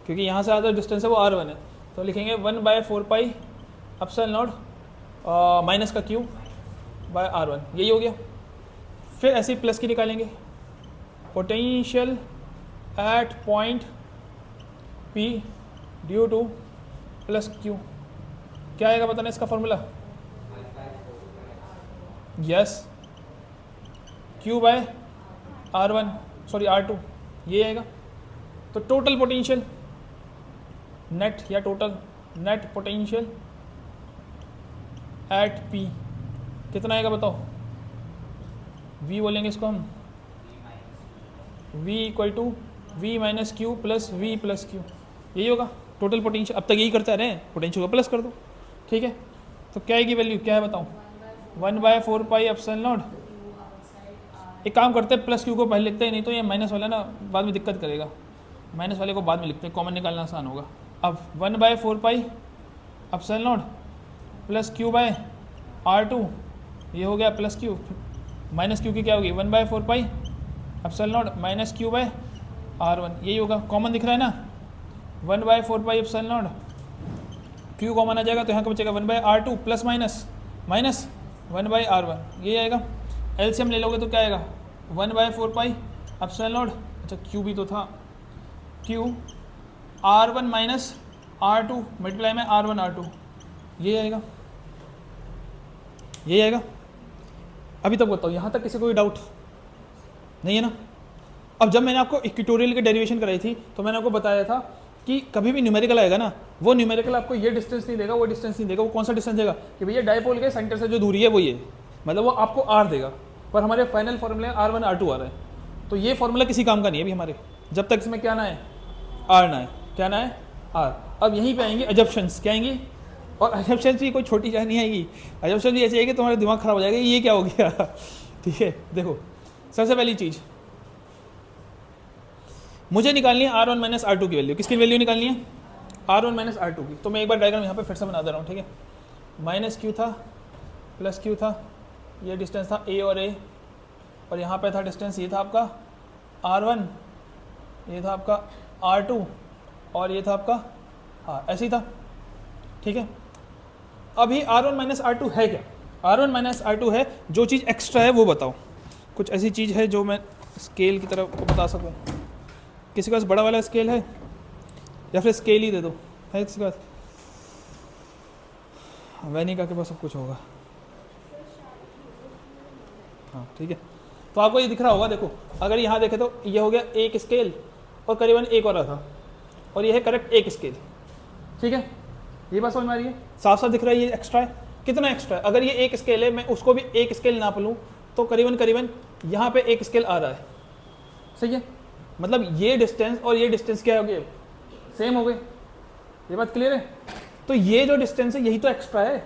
क्योंकि यहाँ से आधा डिस्टेंस है वो R1 है, तो लिखेंगे 1/4 पाई एप्सिलॉन नॉट माइनस का क्यू बाय R1, यही हो गया। फिर ऐसे ही प्लस की निकालेंगे, potential at point P due to plus Q, क्या आएगा बताना इसका formula? Yes, Q by R1 sorry R2, ये आएगा। तो टोटल पोटेंशियल नेट या total net potential at P कितना आएगा बताओ? V बोलेंगे इसको हम, V equal to V minus Q plus V plus Q, यही होगा टोटल पोटेंशियल। अब तक यही करते रहे, पोटेंशियल को प्लस कर दो, ठीक है। तो क्या आएगी वैल्यू, क्या है बताओ? 1/4 पाई एप्सिलॉन नॉट। एक काम करते हैं, प्लस क्यू को पहले लिखते हैं, नहीं तो ये माइनस वाला ना बाद में दिक्कत करेगा, माइनस वाले को बाद में लिखते हैं, कॉमन निकालना आसान होगा। अब 1/4 pi epsilon not plus Q by R2, ये हो गया प्लस क्यू, माइनस क्यू की क्या होगी 1/4 pi epsilon nought minus Q by R1, यही होगा। कॉमन दिख रहा है ना, 1/4 pi epsilon not, Q common आ जाएगा तो यहाँ का बचेगा 1/R2 plus minus minus 1/R1, ये आएगा। एलसीएम ले लोगे तो क्या आएगा 1/4 पाई एप्सिलॉन नॉट, अच्छा क्यू भी तो था, Q R1 minus R2 multiply में R1 R2, ये आएगा, ये आएगा। अभी तक बताओ, यहाँ तक किसी को कोई डाउट नहीं है ना? अब जब मैंने आपको इक्वेटोरियल की डेरिवेशन कराई थी तो मैंने आपको बताया था कि कभी भी न्यूमेरिकल आएगा ना, वो न्यूमेरिकल आपको ये डिस्टेंस नहीं देगा, वो डिस्टेंस नहीं देगा, वो कौन सा डिस्टेंस देगा कि भैया डायपोल के सेंटर से जो दूरी है वो ये, मतलब वो आपको R देगा, पर हमारे फाइनल फॉर्मूले R1 R2 आ रहा है। तो ये फॉर्मूला किसी काम का नहीं है अभी हमारे, जब तक इसमें क्या ना है R ना है, क्या ना है R। अब यहीं पे आएंगे अजम्पशंस, क्या आएंगी? और अजम्पशंस भी कोई छोटी चाह नहीं आएगी, अजम्पशन भी ऐसी आएगी तुम्हारा दिमाग खराब हो जाएगा, ये क्या हो गया ठीक है। देखो सबसे पहली चीज़ मुझे निकालनी है R1 माइनस R2 की वैल्यू। किसकी वैल्यू निकालनी है? R1 माइनस R2 की। तो मैं एक बार डायग्राम यहाँ पे फिर से बना दे रहा हूँ, ठीक है। माइनस क्यू था प्लस क्यू था, ये डिस्टेंस था A और A, और यहाँ पे था डिस्टेंस, ये था आपका R1, ये था आपका R2, और ये था आपका R, ऐसे ही था, ठीक है। अभी R1 माइनस R2 है क्या? R1 माइनस R2 है, जो चीज़ एक्स्ट्रा है वो बताओ। कुछ ऐसी चीज़ है जो मैं स्केल की तरफ को बता सकूँ? किसी के पास बड़ा वाला स्केल है या फिर स्केल ही दे दो, है किसी के पास? वैनिका के पास सब कुछ होगा, हाँ ठीक है। तो आपको ये दिख रहा होगा, देखो अगर यहाँ देखे तो ये हो गया एक स्केल और करीबन एक और था, और ये है करेक्ट एक स्केल, ठीक है। ये बात समझ में आ रही है? साफ साफ दिख रहा है ये एक्स्ट्रा है। कितना एक्स्ट्रा है? अगर ये एक स्केल है, मैं उसको भी एक स्केल नाप लूँ तो करीबन करीबन यहाँ पे एक स्केल आ रहा है, सही है। मतलब ये डिस्टेंस और ये डिस्टेंस क्या हो गए? सेम हो गए। ये बात क्लियर है? तो ये जो डिस्टेंस है यही तो एक्स्ट्रा है,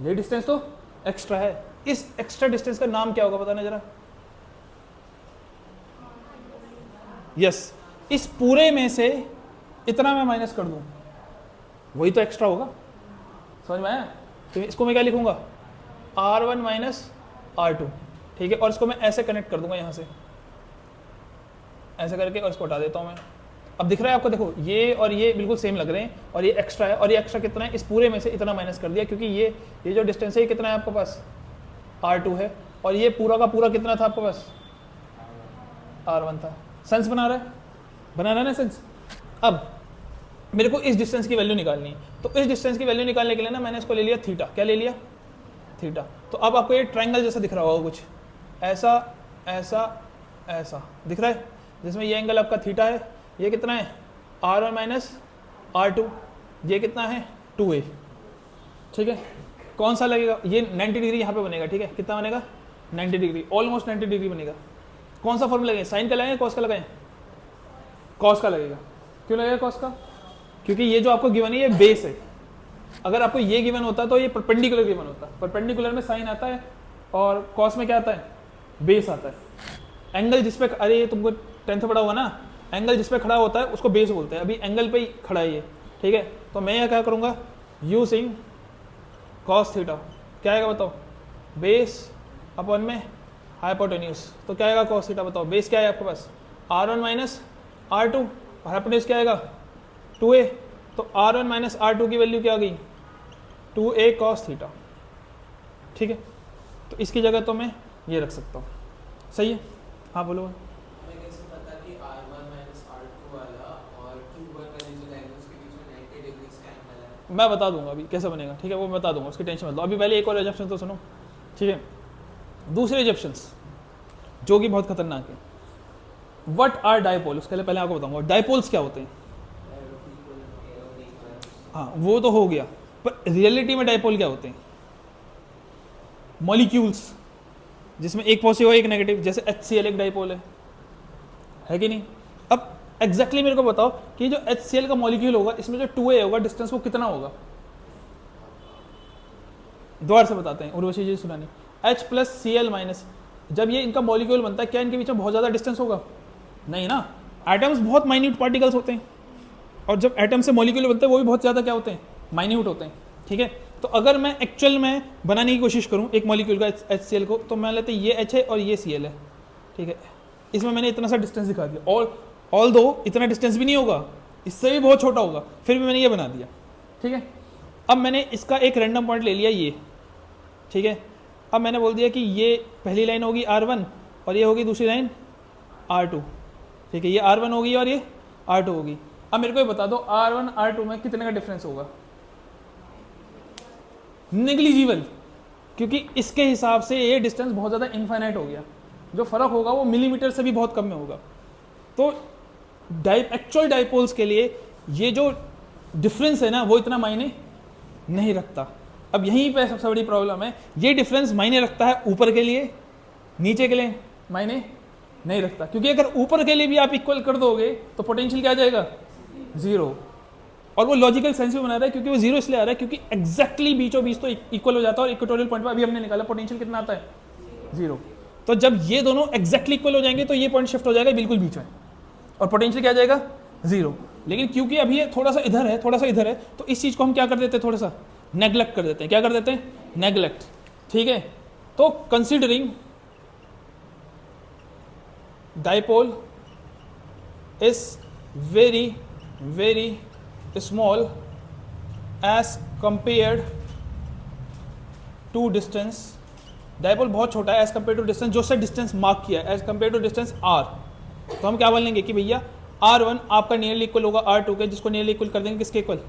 ये डिस्टेंस तो एक्स्ट्रा है। इस एक्स्ट्रा डिस्टेंस का नाम क्या होगा बताना जरा? यस, इस पूरे में से इतना मैं माइनस कर दूं, वही तो एक्स्ट्रा होगा। समझ में आया? तो इसको मैं क्या लिखूंगा? R1 माइनस R2, ठीक है। और इसको मैं ऐसे कनेक्ट कर दूंगा यहाँ से, ऐसे करके और इसको हटा देता हूँ मैं। अब दिख रहा है आपको, देखो ये और ये बिल्कुल सेम लग रहे हैं और ये एक्स्ट्रा है और ये एक्स्ट्रा कितना है, इस पूरे में से इतना माइनस कर दिया क्योंकि ये जो डिस्टेंस है ये कितना है आपके पास, R2 है और ये पूरा का पूरा कितना था आपके पास, R1 था। सेंस बना रहा है ना सेंस। अब मेरे को इस डिस्टेंस की वैल्यू निकालनी है, तो इस डिस्टेंस की वैल्यू निकालने के लिए ना मैंने इसको ले लिया थीटा। क्या ले लिया, थीटा। तो अब आपको ये ट्रायंगल जैसा दिख रहा होगा कुछ ऐसा ऐसा ऐसा दिख रहा है, जिसमें ये एंगल आपका थीटा है, ये कितना है R1 माइनस R2, ये कितना है 2a, ठीक है। कौन सा लगेगा, ये 90 डिग्री यहाँ पे बनेगा, ठीक है। कितना बनेगा 90 डिग्री, ऑलमोस्ट 90 डिग्री बनेगा। कौन सा फॉर्मूला लगेगा, साइन का लगाएं कॉस का लगाएं, कॉस का लगेगा। क्यों लगेगा कॉस का, क्योंकि ये जो आपको गिवन है ये बेस है। अगर आपको ये गिवन होता तो ये परपेंडिकुलर गिवन होता, परपेंडिकुलर में साइन आता है और कॉस में क्या आता है, बेस आता है। एंगल जिस पे, अरे ये तुमको 10th में पढ़ा हुआ ना, एंगल जिस पे खड़ा होता है उसको बेस बोलते हैं। अभी एंगल पे ही खड़ा है ये, ठीक है। तो मैं यहाँ क्या करूँगा, यूजिंग कॉस थीटा, क्या आएगा बताओ, बेस अपॉन में हाइपोटेन्यूज। तो क्या आएगा कॉस थीटा, बताओ बेस क्या है आपके पास R1 माइनस R2 और हाइपोटेन्यूज क्या आएगा 2a। तो R1 माइनस R2 की वैल्यू क्या आ गई 2a कॉस थीटा, ठीक है। तो इसकी जगह तो मैं ये रख सकता हूँ, सही है। हाँ बोलो। हमें कैसे पता कि R1 माइनस R2 वाला और Q1 वाले जो एंगल्स के बीच में 90 डिग्री का एंगल है? मैं बता दूंगा अभी कैसे बनेगा, ठीक है, वो मैं बता दूंगा, उसकी टेंशन मत लो। अभी पहले एक और एजम्पशन तो सुनो, ठीक है। दूसरे एजम्पशंस जो कि बहुत खतरनाक है, व्हाट आर डायपोल, उसके लिए पहले आपको बताऊंगा डायपोल्स क्या होते हैं। हाँ वो तो हो गया, पर रियलिटी में डायपोल क्या होते हैं, मॉलिक्यूल्स जिसमें एक पॉजिटिव और एक नेगेटिव, जैसे HCl एक डायपोल है कि नहीं। अब एग्जैक्टली मेरे को बताओ कि जो HCl का मॉलिक्यूल होगा इसमें जो 2a होगा डिस्टेंस वो कितना होगा, दोबारा से बताते हैं, उर्वशी जी सुनानी। H प्लस Cl माइनस, जब ये इनका मॉलिक्यूल बनता है क्या इनके बीच में बहुत ज़्यादा डिस्टेंस होगा, नहीं ना। एटम्स बहुत माइन्यूट पार्टिकल्स होते हैं और जब एटम से मॉलिक्यूल बनते हैं वो भी बहुत ज़्यादा क्या होते हैं, माइन्यूट होते हैं, ठीक है। तो अगर मैं एक्चुअल में बनाने की कोशिश करूं एक मॉलिक्यूल का HCl को, तो मैं लेते ये H है और ये Cl है, ठीक है। इसमें मैंने इतना सा डिस्टेंस दिखा दिया, और ऑल दो इतना डिस्टेंस भी नहीं होगा, इससे भी बहुत छोटा होगा, फिर भी मैंने ये बना दिया, ठीक है। अब मैंने इसका एक रैंडम पॉइंट ले लिया ये, ठीक है। अब मैंने बोल दिया कि ये पहली लाइन होगी R1 और ये होगी दूसरी लाइन R2, ठीक है। ये R1 होगी और ये R2 होगी। अब मेरे को ये बता दो R1 R2 में कितने का डिफरेंस होगा, नेग्लिजिबल, क्योंकि इसके हिसाब से ये डिस्टेंस बहुत ज़्यादा इनफाइनाइट हो गया, जो फर्क होगा वो मिलीमीटर से भी बहुत कम में होगा। तो एक्चुअल डायपोल्स के लिए ये जो डिफरेंस है ना वो इतना मायने नहीं रखता। अब यहीं पे सबसे बड़ी प्रॉब्लम है, ये डिफरेंस मायने रखता है ऊपर के लिए, नीचे के लिए मायने नहीं रखता, क्योंकि अगर ऊपर के लिए भी आप इक्वल कर दोगे तो पोटेंशियल क्या आ जाएगा, जीरो। और वो लॉजिकल सेंस भी बना रहा है, क्योंकि वो जीरो इसलिए आ रहा है क्योंकि एग्जैक्टली बीचों बीच तो इक्वल हो जाता है और इक्वेटोरियल पॉइंट पर अभी हमने निकाला पोटेंशियल कितना आता है, जीरो। तो जब ये दोनों एग्जैक्टली इक्वल हो जाएंगे तो ये पॉइंट शिफ्ट हो जाएगा बिल्कुल बीच में और पोटेंशियल क्या आ जाएगा, जीरो। लेकिन क्योंकि अभी ये थोड़ा सा इधर है थोड़ा सा इधर है, तो इस चीज़ को हम क्या कर देते हैं, थोड़ा सा नेग्लेक्ट कर देते हैं। क्या कर देते हैं, नेग्लेक्ट, ठीक है। तो considering dipole is very very small as compared to distance, dipole बहुत छोटा है एज कम्पेयर टू डिस्टेंस, जो से डिस्टेंस मार्क किया है as compare to distance r। तो हम क्या बोल लेंगे कि भैया R1 आपका नियरली इक्वल होगा R2 के, जिसको नियरली इक्वल कर देंगे किसके इक्वल,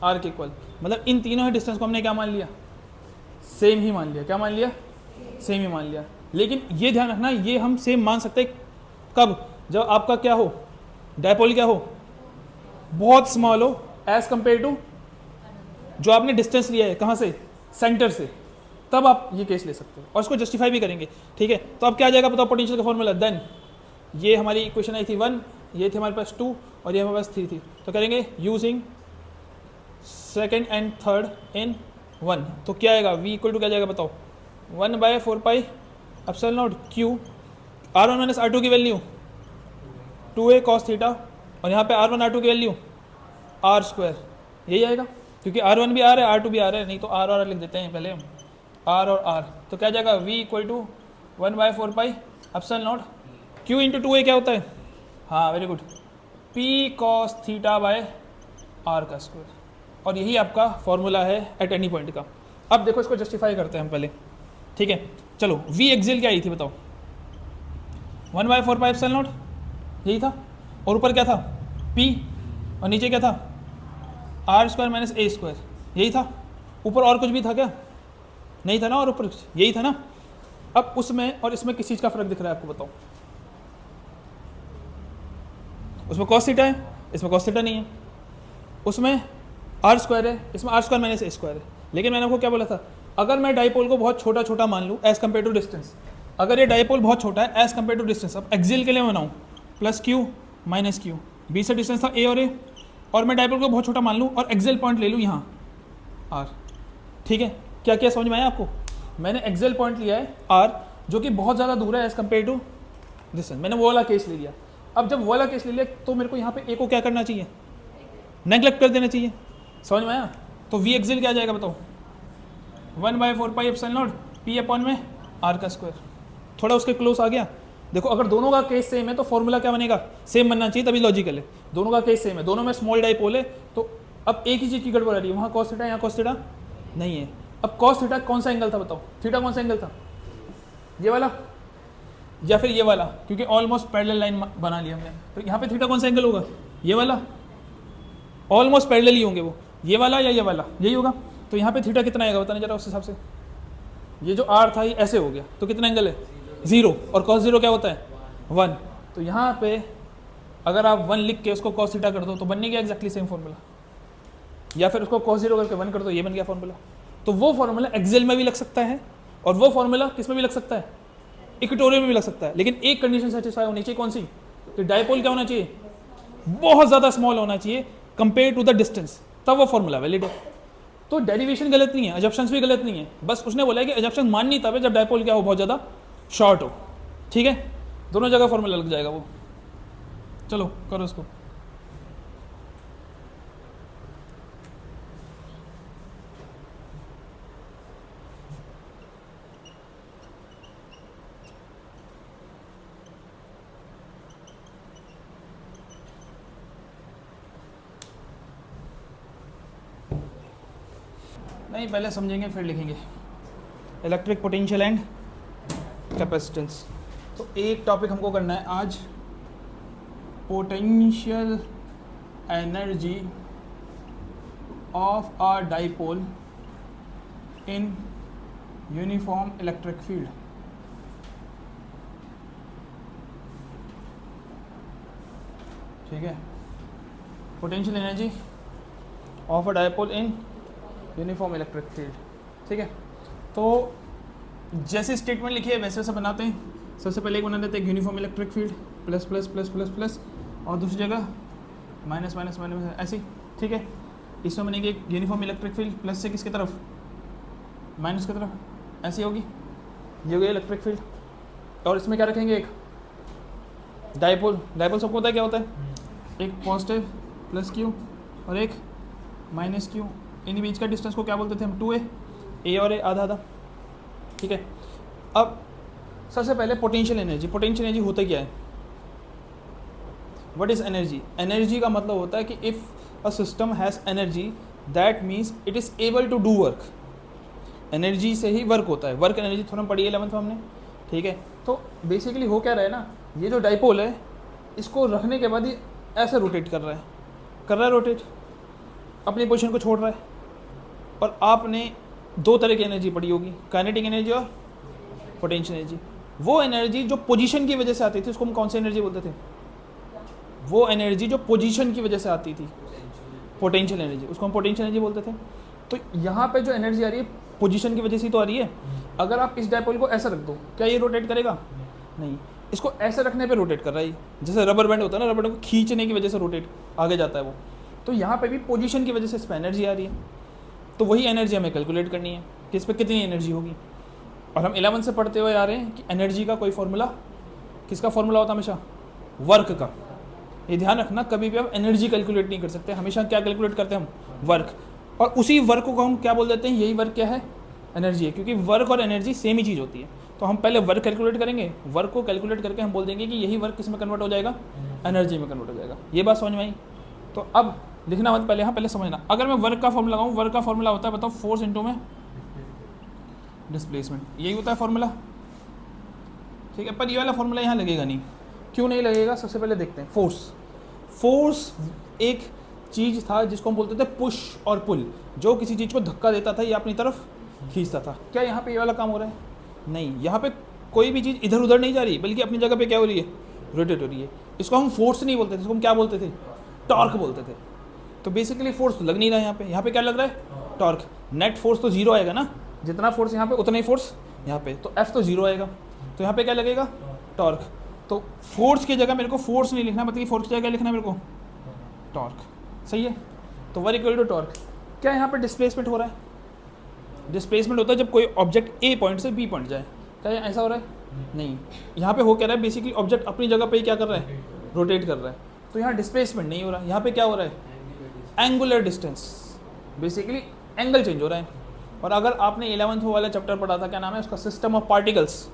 R के इक्वल। मतलब इन तीनों ही डिस्टेंस को हमने क्या मान लिया, सेम ही मान लिया। क्या मान लिया, सेम ही मान लिया। लेकिन ये ध्यान रखना, ये हम सेम मान सकते हैं कब, जब आपका क्या हो, डायपोल क्या हो, बहुत स्मॉल हो एज कंपेयर टू जो आपने डिस्टेंस लिया है, कहाँ से, सेंटर से, तब आप ये केस ले सकते हो और इसको जस्टिफाई भी करेंगे, ठीक है। तो अब क्या आ जाएगा बताओ पोटेंशियल का फॉर्मूला, देन ये हमारी इक्वेशन आई थी 1, ये थी हमारे पास 2 और ये हमारे पास 3 थी। तो करेंगे using second and third in 1, तो क्या आएगा, v इक्वल टू क्या जाएगा बताओ, 1/4 pi epsilon not q, R1 minus R2 की वैल्यू 2a cos थीटा और यहाँ पे R1 R2 की वैल्यू R स्क्वायर, यही आएगा क्योंकि R1 भी आ रहा है R2 भी आ रहा है, नहीं तो R और R लिख देते हैं पहले हम, R और R। तो क्या जाएगा v equal to 1/4 pi epsilon not q into 2a क्या होता है हाँ very good, P cos theta by R का स्क्वायर, और यही आपका फॉर्मूला है एट एनी पॉइंट का। अब देखो इसको जस्टिफाई करते हैं हम पहले, ठीक है। चलो वी एक्सियल क्या आई थी बताओ, 1/4πε0 यही था, और ऊपर क्या था P, और नीचे क्या था r² माइनस a², यही था। ऊपर और कुछ भी था क्या, नहीं था ना, और ऊपर यही था ना। अब उसमें और इसमें किस चीज़ का फर्क दिख रहा है आपको बताओ, उसमें cos थीटा है, इसमें cos थीटा नहीं है। उसमें r² है, इसमें r² माइनस a² है। लेकिन मैंने आपको क्या बोला था, अगर मैं डाइपोल को बहुत छोटा छोटा मान लूँ एज कम्पेयर टू डिस्टेंस, अगर ये डाइपोल बहुत छोटा है एज कम्पेयर टू डिस्टेंस, अब एक्सियल के लिए बनाऊँ प्लस क्यू माइनस क्यू, बीच से डिस्टेंस था ए और ए, और मैं डाइपोल को बहुत छोटा मान लूँ और एक्सियल पॉइंट ले लूँ यहाँ आर, ठीक है। क्या क्या समझ में आया आपको, मैंने एक्सियल पॉइंट लिया है आर जो कि बहुत ज़्यादा दूर है एज कम्पेयर टू डिस्टेंस, मैंने वो वाला केस ले लिया। अब जब वो वाला केस ले लिया तो मेरे को यहाँ पे ए को क्या करना चाहिए, नेग्लेक्ट कर देना चाहिए, समझ में आया। तो वी एक्सियल क्या आ जाएगा बताओ, 1/4πε0 पी अपॉन में आर का स्क्वायर, थोड़ा उसके क्लोज आ गया। देखो अगर दोनों का केस सेम है तो फॉर्मूला क्या बनेगा, सेम बनना चाहिए, तभी लॉजिकल है। दोनों का केस सेम है, दोनों में स्मॉल डाइपोल है, तो अब एक ही चीज़ की गड़बड़ आ रही है, वहाँ cos थीटा यहाँ cos थीटा नहीं है। अब cos थीटा कौन सा एंगल था बताओ, थीटा कौन सा एंगल था, ये वाला या फिर ये वाला, क्योंकि ऑलमोस्ट पैरेलल लाइन बना लिया हमने, तो यहाँ पे थीटा कौन सा एंगल होगा, ये वाला, ऑलमोस्ट पैरेलल ही होंगे वो, ये वाला या ये वाला, यही होगा। तो यहाँ पे थीटा कितना आएगा बताने जरा उस हिसाब से, ये जो आर था ये ऐसे हो गया, तो कितना एंगल है 0, और cos 0 क्या होता है 1, तो यहाँ पे अगर आप 1 लिख के उसको cos थीटा कर दो तो बनने गया एग्जैक्टली सेम फॉर्मूला, या फिर उसको cos 0 करके 1 कर दो, ये बन गया फॉर्मूला। तो वो फॉर्मूला एक्सियल में भी लग सकता है और वो फॉर्मूला किस में भी लग सकता है, इक्वेटोरियल में भी लग सकता है, लेकिन एक कंडीशन सेटिस्फाई होनी चाहिए, कौन सी, तो डाइपोल क्या होना चाहिए, बहुत ज़्यादा स्मॉल होना चाहिए कंपेयर टू द डिस्टेंस, तब वो फॉर्मूला वैलिड है। तो डेरिवेशन गलत नहीं है, अजप्शंस भी गलत नहीं है, बस उसने बोला है कि अजप्शन माननी तब है जब डाइपोल क्या हो, बहुत ज़्यादा शॉर्ट हो, ठीक है। दोनों जगह फॉर्मूला लग जाएगा वो। चलो करो इसको, नहीं पहले समझेंगे फिर लिखेंगे, इलेक्ट्रिक पोटेंशियल एंड कैपेसिटेंस। तो एक टॉपिक हमको करना है आज, potential energy of a dipole in uniform electric field. ठीक है, potential energy of a dipole in uniform electric field, ठीक है। तो जैसे स्टेटमेंट लिखी है वैसे वैसे बनाते हैं। सबसे पहले एक बना देते हैं uniform electric field plus plus plus plus plus, और दूसरी जगह माइनस माइनस माइनस ऐसी, ठीक है। इसमें बनेगी एक यूनिफॉर्म इलेक्ट्रिक फील्ड प्लस से किसकी तरफ, माइनस की तरफ, ऐसी होगी, ये होगी इलेक्ट्रिक फील्ड। और इसमें क्या रखेंगे, एक डाइपोल, डाइपोल सबको पता है क्या होता है, एक पॉजिटिव प्लस क्यू और एक माइनस क्यू, इन बीच का डिस्टेंस को क्या बोलते थे हम, 2a, ए और ए आधा आधा, ठीक है। अब सबसे पहले पोटेंशियल एनर्जी, पोटेंशियल एनर्जी होता क्या है, व्हाट इज एनर्जी, एनर्जी का मतलब होता है कि if a system has energy that means it is able to do work, energy से ही वर्क होता है, वर्क एनर्जी थोड़ा पढ़ी है 11th में हमने, ठीक है। तो बेसिकली हो क्या रहा है ना, ये जो डाइपोल है इसको रखने के बाद ही ऐसे रोटेट कर रहा है रोटेट, अपनी पोजीशन को छोड़ रहा है। और आपने दो तरह की एनर्जी पढ़ी होगी, काइनेटिक एनर्जी और पोटेंशियल एनर्जी। वो एनर्जी जो पोजीशन की वजह से आती थी उसको हम कौन सी एनर्जी बोलते थे, वो एनर्जी जो पोजीशन की वजह से आती थी पोटेंशियल एनर्जी, उसको हम पोटेंशियल एनर्जी बोलते थे। तो यहाँ पे जो एनर्जी आ रही है पोजीशन की वजह से तो आ रही है। अगर आप इस डाइपोल को ऐसा रख दो, क्या ये रोटेट करेगा, नहीं, इसको ऐसे रखने पे रोटेट कर रहा है, जैसे रबर बैंड होता है ना, रबर बैंड को खींचने की वजह से रोटेट आगे जाता है वो। तो यहाँ पे भी पोजीशन की वजह से इस पर एनर्जी आ रही है, तो वही एनर्जी हमें कैलकुलेट करनी है कि इस पर कितनी एनर्जी होगी। और हम 11 से पढ़ते हुए आ रहे हैं कि एनर्जी का कोई फॉर्मूला, किसका फॉर्मूला होता है हमेशा, वर्क का। ये ध्यान रखना, कभी भी आप एनर्जी कैलकुलेट नहीं कर सकते, हमेशा क्या कैलकुलेट करते हैं हम, वर्क। और उसी वर्क को हम क्या बोल देते हैं, यही वर्क क्या है, एनर्जी है, क्योंकि वर्क और एनर्जी सेम ही चीज़ होती है। तो हम पहले वर्क कैलकुलेट करेंगे, वर्क को कैलकुलेट करके हम बोल देंगे कि यही वर्क किस में कन्वर्ट हो जाएगा, एनर्जी में कन्वर्ट हो जाएगा। ये बात समझ में आई? तो अब लिखना मत पहले, हाँ पहले समझना। अगर मैं वर्क का फॉर्मूला लगाऊँ, वर्क का फॉर्मूला होता है बताओ फोर्स इंटू में डिस्प्लेसमेंट, यही होता है फॉर्मूला, ठीक है। पर ये वाला फॉर्मूला यहाँ लगेगा नहीं। क्यों नहीं लगेगा? सबसे पहले देखते हैं फोर्स। फोर्स एक चीज़ था जिसको हम बोलते थे पुश और पुल, जो किसी चीज़ को धक्का देता था या अपनी तरफ खींचता था। क्या यहाँ पे ये वाला काम हो रहा है? नहीं, यहाँ पे कोई भी चीज़ इधर उधर नहीं जा रही, बल्कि अपनी जगह पे क्या हो रही है? रोटेट हो रही है। इसको हम फोर्स नहीं बोलते थे, इसको हम क्या बोलते थे? टॉर्क बोलते थे। तो बेसिकली फोर्स तो लग नहीं रहा है यहाँ पे क्या लग रहा है? टॉर्क। नेट फोर्स तो जीरो आएगा ना, जितना फोर्स यहाँ पे उतना ही फोर्स यहाँ पे, तो एफ तो जीरो आएगा, तो यहाँ पे क्या लगेगा? टॉर्क। तो फोर्स की जगह मेरे को फोर्स नहीं लिखना, मतलब फोर्स की जगह लिखना है मेरे को टॉर्क, सही है। तो वर इक्वल टू टॉर्क। क्या यहाँ पे डिस्प्लेसमेंट हो रहा है? डिस्प्लेसमेंट होता है जब कोई ऑब्जेक्ट ए पॉइंट से बी पॉइंट जाए। क्या ऐसा हो रहा है? नहीं। यहाँ पे हो क्या रहा है? बेसिकली ऑब्जेक्ट अपनी जगह पे ही क्या कर रहा है? रोटेट कर रहा है। तो यहाँ डिस्प्लेसमेंट नहीं हो रहा है, यहाँ पे क्या हो रहा है? Angular distance, basically angle change हो रहा है। और अगर आपने 11th वाला चैप्टर पढ़ा था, क्या नाम है उसका? सिस्टम ऑफ पार्टिकल्स,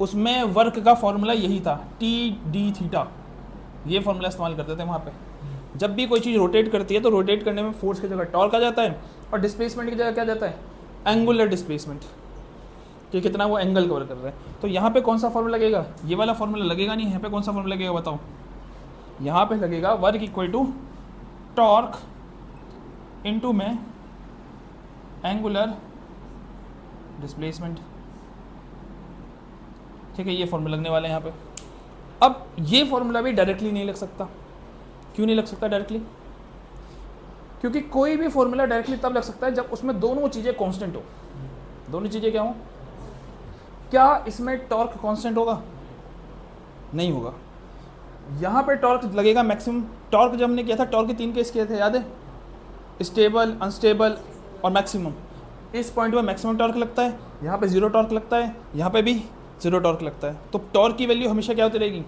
उसमें वर्क का फॉर्मूला यही था, टी डी थीटा। ये फॉर्मूला इस्तेमाल करते थे वहाँ पे। जब भी कोई चीज़ रोटेट करती है तो रोटेट करने में फोर्स की जगह टॉर्क आ जाता है, और डिस्प्लेसमेंट की जगह क्या जाता है? एंगुलर डिस्प्लेसमेंट, कि कितना वो एंगल कवर कर रहा है। तो यहाँ पे कौन सा फॉर्मूला लगेगा? ये वाला फॉर्मूला लगेगा नहीं। यहाँ पे कौन सा फॉर्मूला लगेगा बताओ? यहाँ पे लगेगा work equal to torque into में एंगुलर डिस्प्लेसमेंट, ठीक है। ये फॉर्मूला लगने वाला है यहाँ पे। अब ये फॉर्मूला भी डायरेक्टली नहीं लग सकता। क्यों नहीं लग सकता डायरेक्टली? क्योंकि कोई भी फॉर्मूला डायरेक्टली तब लग सकता है जब उसमें दोनों चीज़ें कांस्टेंट हो। दोनों चीज़ें क्या हो? क्या इसमें टॉर्क कांस्टेंट होगा? नहीं होगा। यहाँ पे टॉर्क लगेगा मैक्सिमम। टॉर्क जब हमने किया था, टॉर्क के 3 केस किए थे, याद है? स्टेबल, अनस्टेबल और मैक्सिमम। इस पॉइंट में मैक्सिमम टॉर्क लगता है, यहाँ पे जीरो टॉर्क लगता है, यहाँ पे भी जीरो टॉर्क लगता है। तो टॉर्क की वैल्यू हमेशा क्या होती रहेगी?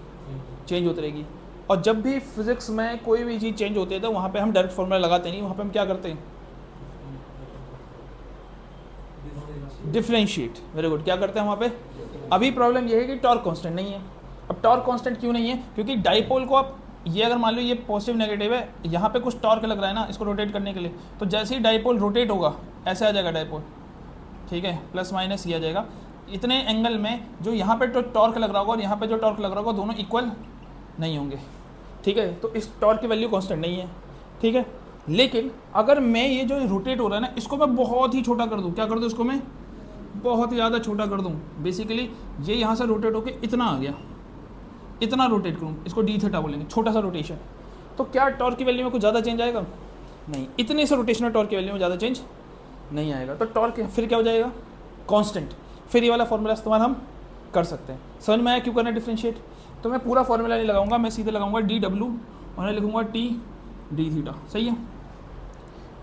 चेंज होती रहेगी। और जब भी फिजिक्स में कोई भी चीज़ चेंज होती है तो वहाँ पे हम डायरेक्ट फॉर्मूला लगाते नहीं, वहाँ पे हम क्या करते हैं? डिफरेंशिएट। Very good. क्या करते हैं वहाँ पे? अभी प्रॉब्लम ये है कि टॉर्क कांस्टेंट नहीं है। अब टॉर्क कांस्टेंट क्यों नहीं है? क्योंकि डाइपोल को आप, ये अगर मान लो ये पॉजिटिव नेगेटिव है, यहाँ पे कुछ टॉर्क लग रहा है ना इसको रोटेट करने के लिए, तो जैसे ही डाइपोल रोटेट होगा ऐसे आ जाएगा डाइपोल, ठीक है, प्लस माइनस ये आ जाएगा। इतने एंगल में जो यहाँ पे तो टॉर्क लग रहा होगा और यहाँ पे जो टॉर्क लग रहा होगा दोनों इक्वल नहीं होंगे, ठीक है। तो इस टॉर्क की वैल्यू कांस्टेंट नहीं है, ठीक है। लेकिन अगर मैं ये जो रोटेट हो रहा है ना, इसको मैं बहुत ही छोटा कर दूँ, क्या कर दूँ इसको मैं? बहुत ही ज़्यादा छोटा कर दूँ। बेसिकली ये यहाँ से रोटेट होके इतना आ गया, इतना रोटेट करूँ, इसको डी थीटा बोलेंगे, छोटा सा रोटेशन। तो क्या टॉर्क की वैल्यू में कुछ ज़्यादा चेंज आएगा? नहीं। इतने से रोटेशन में टॉर्क की वैल्यू में ज़्यादा चेंज नहीं आएगा। तो टॉर्क फिर क्या हो जाएगा? कांस्टेंट। फिर ये वाला फॉर्मूला इस्तेमाल हम कर सकते हैं। समझ में आया क्यों करना डिफरेंशिएट? तो मैं पूरा फॉर्मूला नहीं लगाऊंगा, मैं सीधे लगाऊंगा डी डब्ल्यू और मैं लिखूंगा टी डी थीटा, सही है।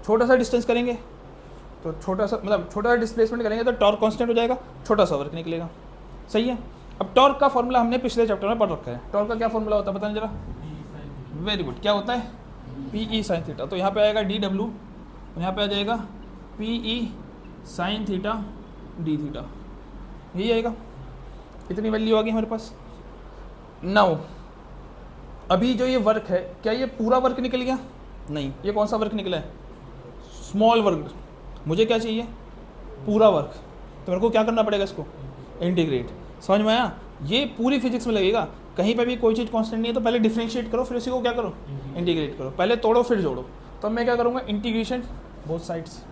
छोटा सा डिस्टेंस करेंगे तो छोटा सा, मतलब छोटा सा डिस्प्लेसमेंट करेंगे तो टॉर्क कांस्टेंट हो जाएगा, छोटा सा वर्क निकलेगा, सही है। अब टॉर्क का फॉर्मूला हमने पिछले चैप्टर में पढ़ रखा है। टॉर्क का क्या फॉर्मूला होता है बताना जरा? Very good. क्या होता है? P E sine theta. तो यहाँ पे आएगा डी डब्ल्यू और यहाँ पे आ जाएगा P E sine theta D theta, यही आएगा। इतनी वैल्यू आ गई हमारे पास। नाउ अभी जो ये वर्क है, क्या ये पूरा वर्क निकल गया? नहीं। ये कौन सा वर्क निकला है? Small work. मुझे क्या चाहिए? पूरा वर्क। तो मेरे को क्या करना पड़ेगा? इसको इंटीग्रेट। समझ में आया? ये पूरी फिजिक्स में लगेगा। कहीं पे भी कोई चीज़ कांस्टेंट नहीं है तो पहले डिफरेंशिएट करो, फिर उसी को क्या करो? इंटीग्रेट करो। पहले तोड़ो फिर जोड़ो। तो मैं क्या करूँगा? Integration both sides.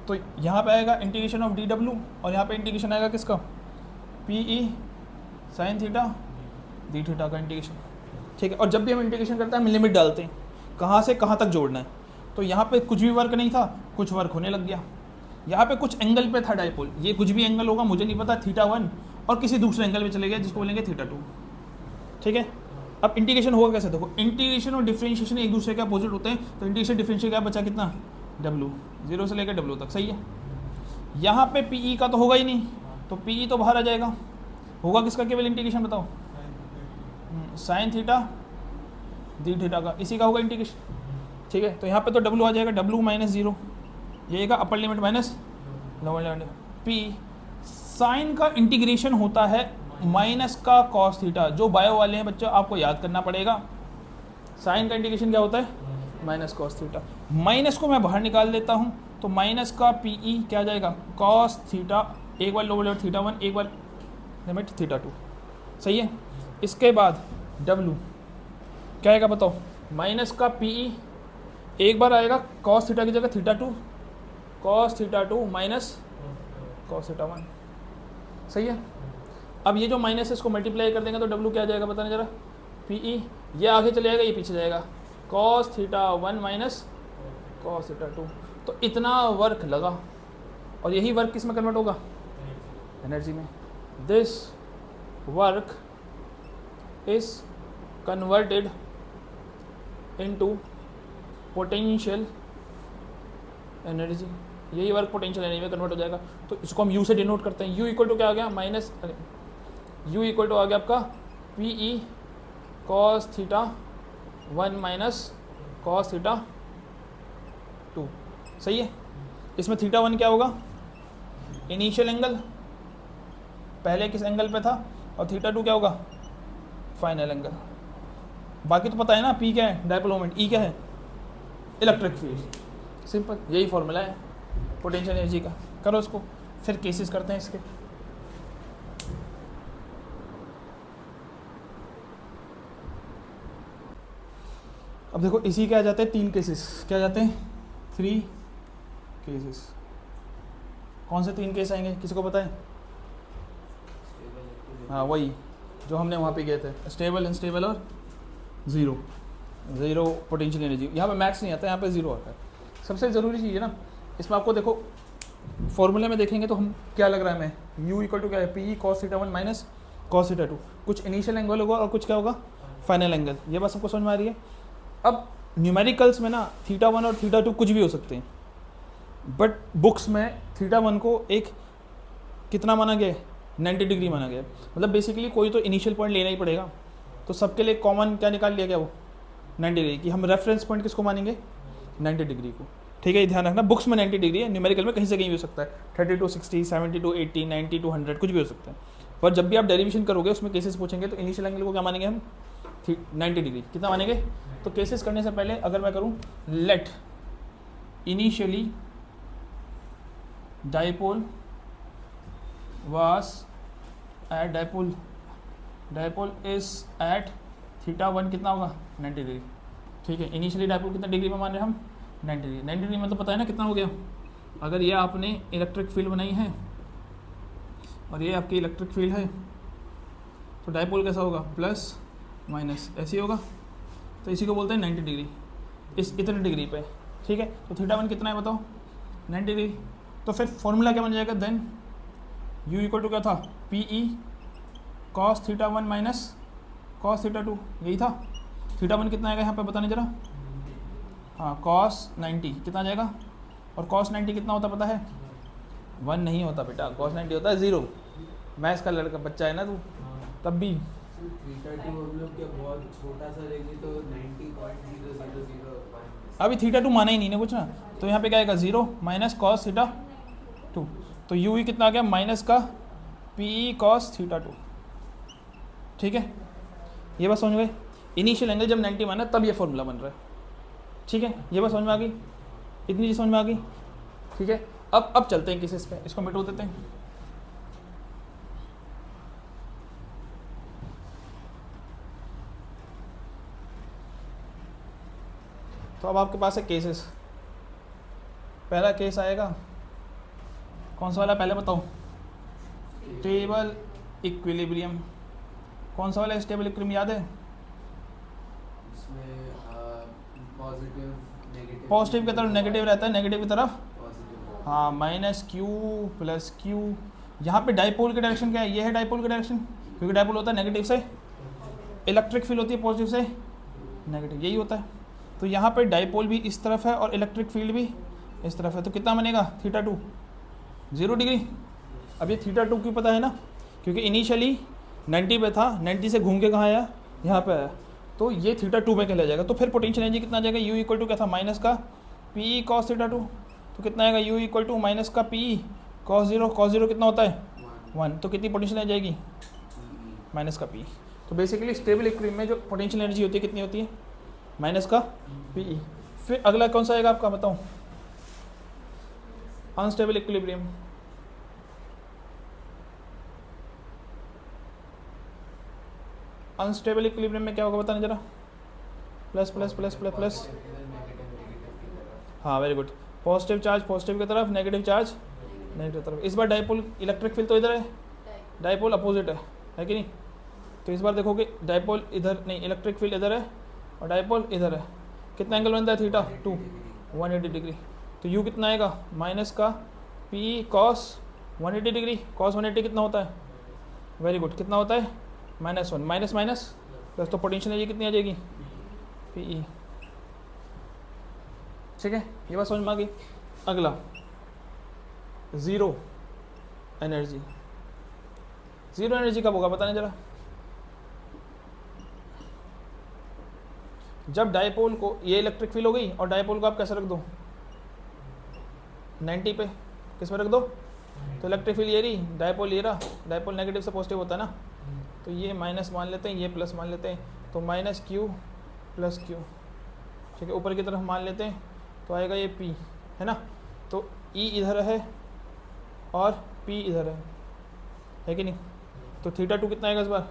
तो यहाँ पे आएगा इंटीग्रेशन ऑफ डी डब्ल्यू और यहाँ पे इंटीग्रेशन आएगा किसका? P E sine theta D theta का इंटीग्रेशन, ठीक है। और जब भी हम इंटीग्रेशन करते हैं हम लिमिट डालते हैं, कहाँ से कहाँ तक जोड़ना है। तो यहाँ पे कुछ भी वर्क नहीं था, कुछ वर्क होने लग गया। यहाँ पे कुछ एंगल पे था डाइपोल, ये कुछ भी एंगल होगा मुझे नहीं पता, थीटा 1, और किसी दूसरे एंगल पे चले गया जिसको बोलेंगे थीटा 2, ठीक है। अब इंटीग्रेशन होगा कैसे? देखो, इंटीग्रेशन और डिफरेंशिएशन एक दूसरे के अपोजिट होते हैं। तो इंटीग्रेशन डिफरेंशिएट क्या बचा? कितना? डब्ल्यू, 0 से लेकर डब्ल्यू तक, सही है। यहाँ पे पी ई का तो होगा ही नहीं, तो पी ई तो बाहर आ जाएगा। होगा किसका केवल इंटीग्रेशन? बताओ। साइन थीटा डी थीटा का, इसी का होगा इंटीग्रेशन, ठीक है। तो यहाँ पे तो डब्ल्यू आ जाएगा, डब्ल्यू माइनस 0, ये का upper limit minus lower limit, P sine का इंटीग्रेशन होता है माइनस का कॉस थीटा। जो बायो वाले हैं बच्चों आपको याद करना पड़ेगा, साइन का इंटीग्रेशन क्या होता है माइनस कॉस थीटा। माइनस को मैं बाहर निकाल देता हूँ तो माइनस का पीई क्या आ जाएगा कॉस थीटा, एक बार लोअर लिमिट थीटा 1, एक बार लिमिट थीटा 2, सही है। इसके बाद डब्लू क्या आएगा बताओ, माइनस का पीई एक बार आएगा कॉस थीटा की जगह theta 2, cos theta 2 minus cos theta 1, सही है। अब ये जो माइनस है इसको मल्टीप्लाई कर देंगे तो डब्लू क्या आ जाएगा बताना जरा, पीई ये आगे चले जाएगा ये पीछे जाएगा, cos theta 1 minus cos theta 2। तो इतना वर्क लगा और यही वर्क किस में कन्वर्ट होगा, एनर्जी में। This work is converted into potential energy, यही वर्क पोटेंशियल एनर्जी में कन्वर्ट हो जाएगा। तो इसको हम यू से डिनोट करते हैं। यू इक्वल टू क्या आ गया माइनस, यू इक्वल टू आ गया आपका P E cos theta 1 minus cos theta 2, सही है। इसमें थीटा 1 क्या होगा, इनिशियल एंगल, पहले किस एंगल पे था, और थीटा 2 क्या होगा, फाइनल एंगल। बाकी तो पता है ना, पी क्या है डायपोल मोमेंट, ई क्या है इलेक्ट्रिक फील्ड, सिंपल यही फॉर्मूला है पोटेंशियल एनर्जी का। करो इसको, फिर केसेस करते हैं इसके। अब देखो इसी के आ जाते हैं 3 केसेस, क्या आ जाते हैं 3 केसेस। कौन से 3 केस आएंगे किसी को पता है? हाँ वही जो हमने वहाँ पे गए थे, स्टेबल अनस्टेबल और ज़ीरो पोटेंशियल एनर्जी। यहाँ पे मैक्स नहीं आता, यहाँ पे ज़ीरो आता है। सबसे ज़रूरी चीज़ है ना इसमें, आपको देखो फॉर्मूले में देखेंगे तो हम क्या लग रहा है हमें, यू इक्वल टू क्या है P cos theta 1 minus cos theta 2, कुछ इनिशियल एंगल होगा और कुछ क्या होगा फाइनल एंगल। ये बात सबको समझ में आ रही है। अब न्यूमेरिकल्स में ना थीटा 1 और थीटा 2 कुछ भी हो सकते हैं, बट बुक्स में थीटा 1 को एक कितना माना गया है 90 डिग्री माना गया। मतलब बेसिकली कोई तो इनिशियल पॉइंट लेना ही पड़ेगा, तो सबके लिए कॉमन क्या निकाल लिया गया वो 90 डिग्री की। हम रेफरेंस पॉइंट किसको मानेंगे 90 डिग्री को, ठीक है। ये ध्यान रखना, बुक्स में 90 डिग्री है, न्यूमेरिकल में कहीं से कहीं भी हो सकता है, 32 60 72 80 90 to 100 कुछ भी हो सकता है। पर जब भी आप डेरिवेशन करोगे उसमें केसेस पूछेंगे तो इनिशियल एंगल को क्या मानेंगे हम 90 डिग्री, कितना मानेंगे। तो केसेस करने से पहले अगर मैं करूँ let initially dipole was at dipole is at theta 1 कितना होगा 90 डिग्री, ठीक है। इनिशियली डाइपोल कितना डिग्री में मान रहे हैं हम 90 डिग्री। 90 डिग्री मतलब पता है ना कितना हो गया। अगर ये आपने इलेक्ट्रिक फील्ड बनाई है और ये आपकी इलेक्ट्रिक फील्ड है तो डाइपोल कैसा होगा प्लस माइनस ऐसे ही होगा, तो इसी को बोलते हैं 90 डिग्री इस इतने डिग्री पे, ठीक है। तो थीटा 1 कितना है बताओ 90 डिग्री। तो फिर फॉर्मूला क्या बन जाएगा देन यू इक्वल टू क्या था P E cos theta 1 minus cos theta 2, यही था। थीटा 1 कितना आएगा यहाँ पे बताने जरा, हाँ कॉस 90 कितना आ जाएगा, और कॉस 90 कितना होता पता है 1 नहीं होता बेटा, कॉस 90 होता है 0। मैथ्स का लड़का बच्चा है ना तू, तब भी थीटा 2 हम लोग क्या बहुत छोटा सा लेंगे तो 90.0001। अभी थीटा 2 माना ही नहीं ना कुछ ना, तो यहाँ पे क्या आएगा 0 माइनस कॉस थीटा 2। तो यू ही कितना आ गया माइनस का पी कॉस थीटा 2, ठीक है। ये बात समझ गए। इनिशियल एंगल जब 90 माना तब ये फॉर्मूला बन रहा है, ठीक है। ये बात समझ में आ गई, इतनी चीज़ समझ में आ गई, ठीक है। अब चलते हैं केसेस पे, इसको मिटो देते हैं। तो अब आपके पास है केसेस। पहला केस आएगा कौन सा वाला पहले बताओ, स्टेबल इक्विलिब्रियम। कौन सा वाला स्टेबल इक्विलिब्रियम याद है? इसमें पॉजिटिव की तरफ नेगेटिव रहता है, नेगेटिव की तरफ पॉजिटिव, हाँ माइनस क्यू प्लस क्यू। यहाँ पे डाइपोल की डायरेक्शन क्या है, ये है डाइपोल की डायरेक्शन, क्योंकि डाइपोल होता है नेगेटिव से, इलेक्ट्रिक फील्ड होती है पॉजिटिव से नेगेटिव, यही होता है। तो यहाँ पे डाइपोल भी इस तरफ है और इलेक्ट्रिक फील्ड भी इस तरफ है, तो कितना बनेगा थीटा 2 0 डिग्री। अब ये थीटा 2 क्यों पता है ना, क्योंकि इनिशियली 90 पे था, 90 से घूम के कहाँ आया यहाँ पे आया, तो ये थीटा 2 में चला जाएगा। तो फिर पोटेंशियल एनर्जी कितना आ जाएगा, यू इक्वल टू क्या था माइनस का पी कॉस थीटा 2, तो कितना आएगा यू इक्वल टू माइनस का पी कॉस 0 कितना होता है 1, तो कितनी पोटेंशियल आ जाएगी, माइनस का पी। तो बेसिकली स्टेबल इक्विलिब्रियम में जो पोटेंशियल एनर्जी होती है कितनी होती है, माइनस का पी। फिर अगला कौन सा आएगा आपका, बताऊँ, अनस्टेबल इक्विलिब्रियम। अनस्टेबल इक्विलिब्रियम में क्या होगा बताना जरा, plus plus plus plus plus, हाँ very good, positive charge positive की तरफ, नेगेटिव चार्ज नेगेटिव की तरफ। इस बार डाइपोल इलेक्ट्रिक फील्ड तो इधर है, डाइपोल अपोजिट है कि नहीं, तो इस बार देखोगे डाइपोल इधर नहीं, इलेक्ट्रिक फील्ड इधर है और डाइपोल इधर है। कितना एंगल बनता है थीटा, 2, 180 डिग्री। तो यू कितना आएगा, माइनस का पी कॉस 180 डिग्री। कॉस 180 कितना होता है, वेरी गुड, कितना होता है, -1, माइनस माइनस प्लस, तो पोटेंशियल एनर्जी कितनी आ जाएगी, पी। ठीक है, ये बात समझ में आ गई। अगला ज़ीरो एनर्जी। ज़ीरो एनर्जी कब होगा बताने जरा, जब डायपोल को, ये इलेक्ट्रिक फील्ड हो गई और डायपोल को आप कैसे रख दो, 90 पे, किस पे रख दो, तो इलेक्ट्रिक फील्ड ये रही, डायपोल ये रहा, डायपोल नेगेटिव से पॉजिटिव होता है ना, तो ये माइनस मान लेते हैं, ये प्लस मान लेते हैं, तो माइनस क्यू प्लस क्यू। ठीक है, ऊपर की तरफ मान लेते हैं तो आएगा ये पी, है ना, तो ई इधर है और पी इधर है कि नहीं, तो थीटा 2 कितना आएगा इस बार,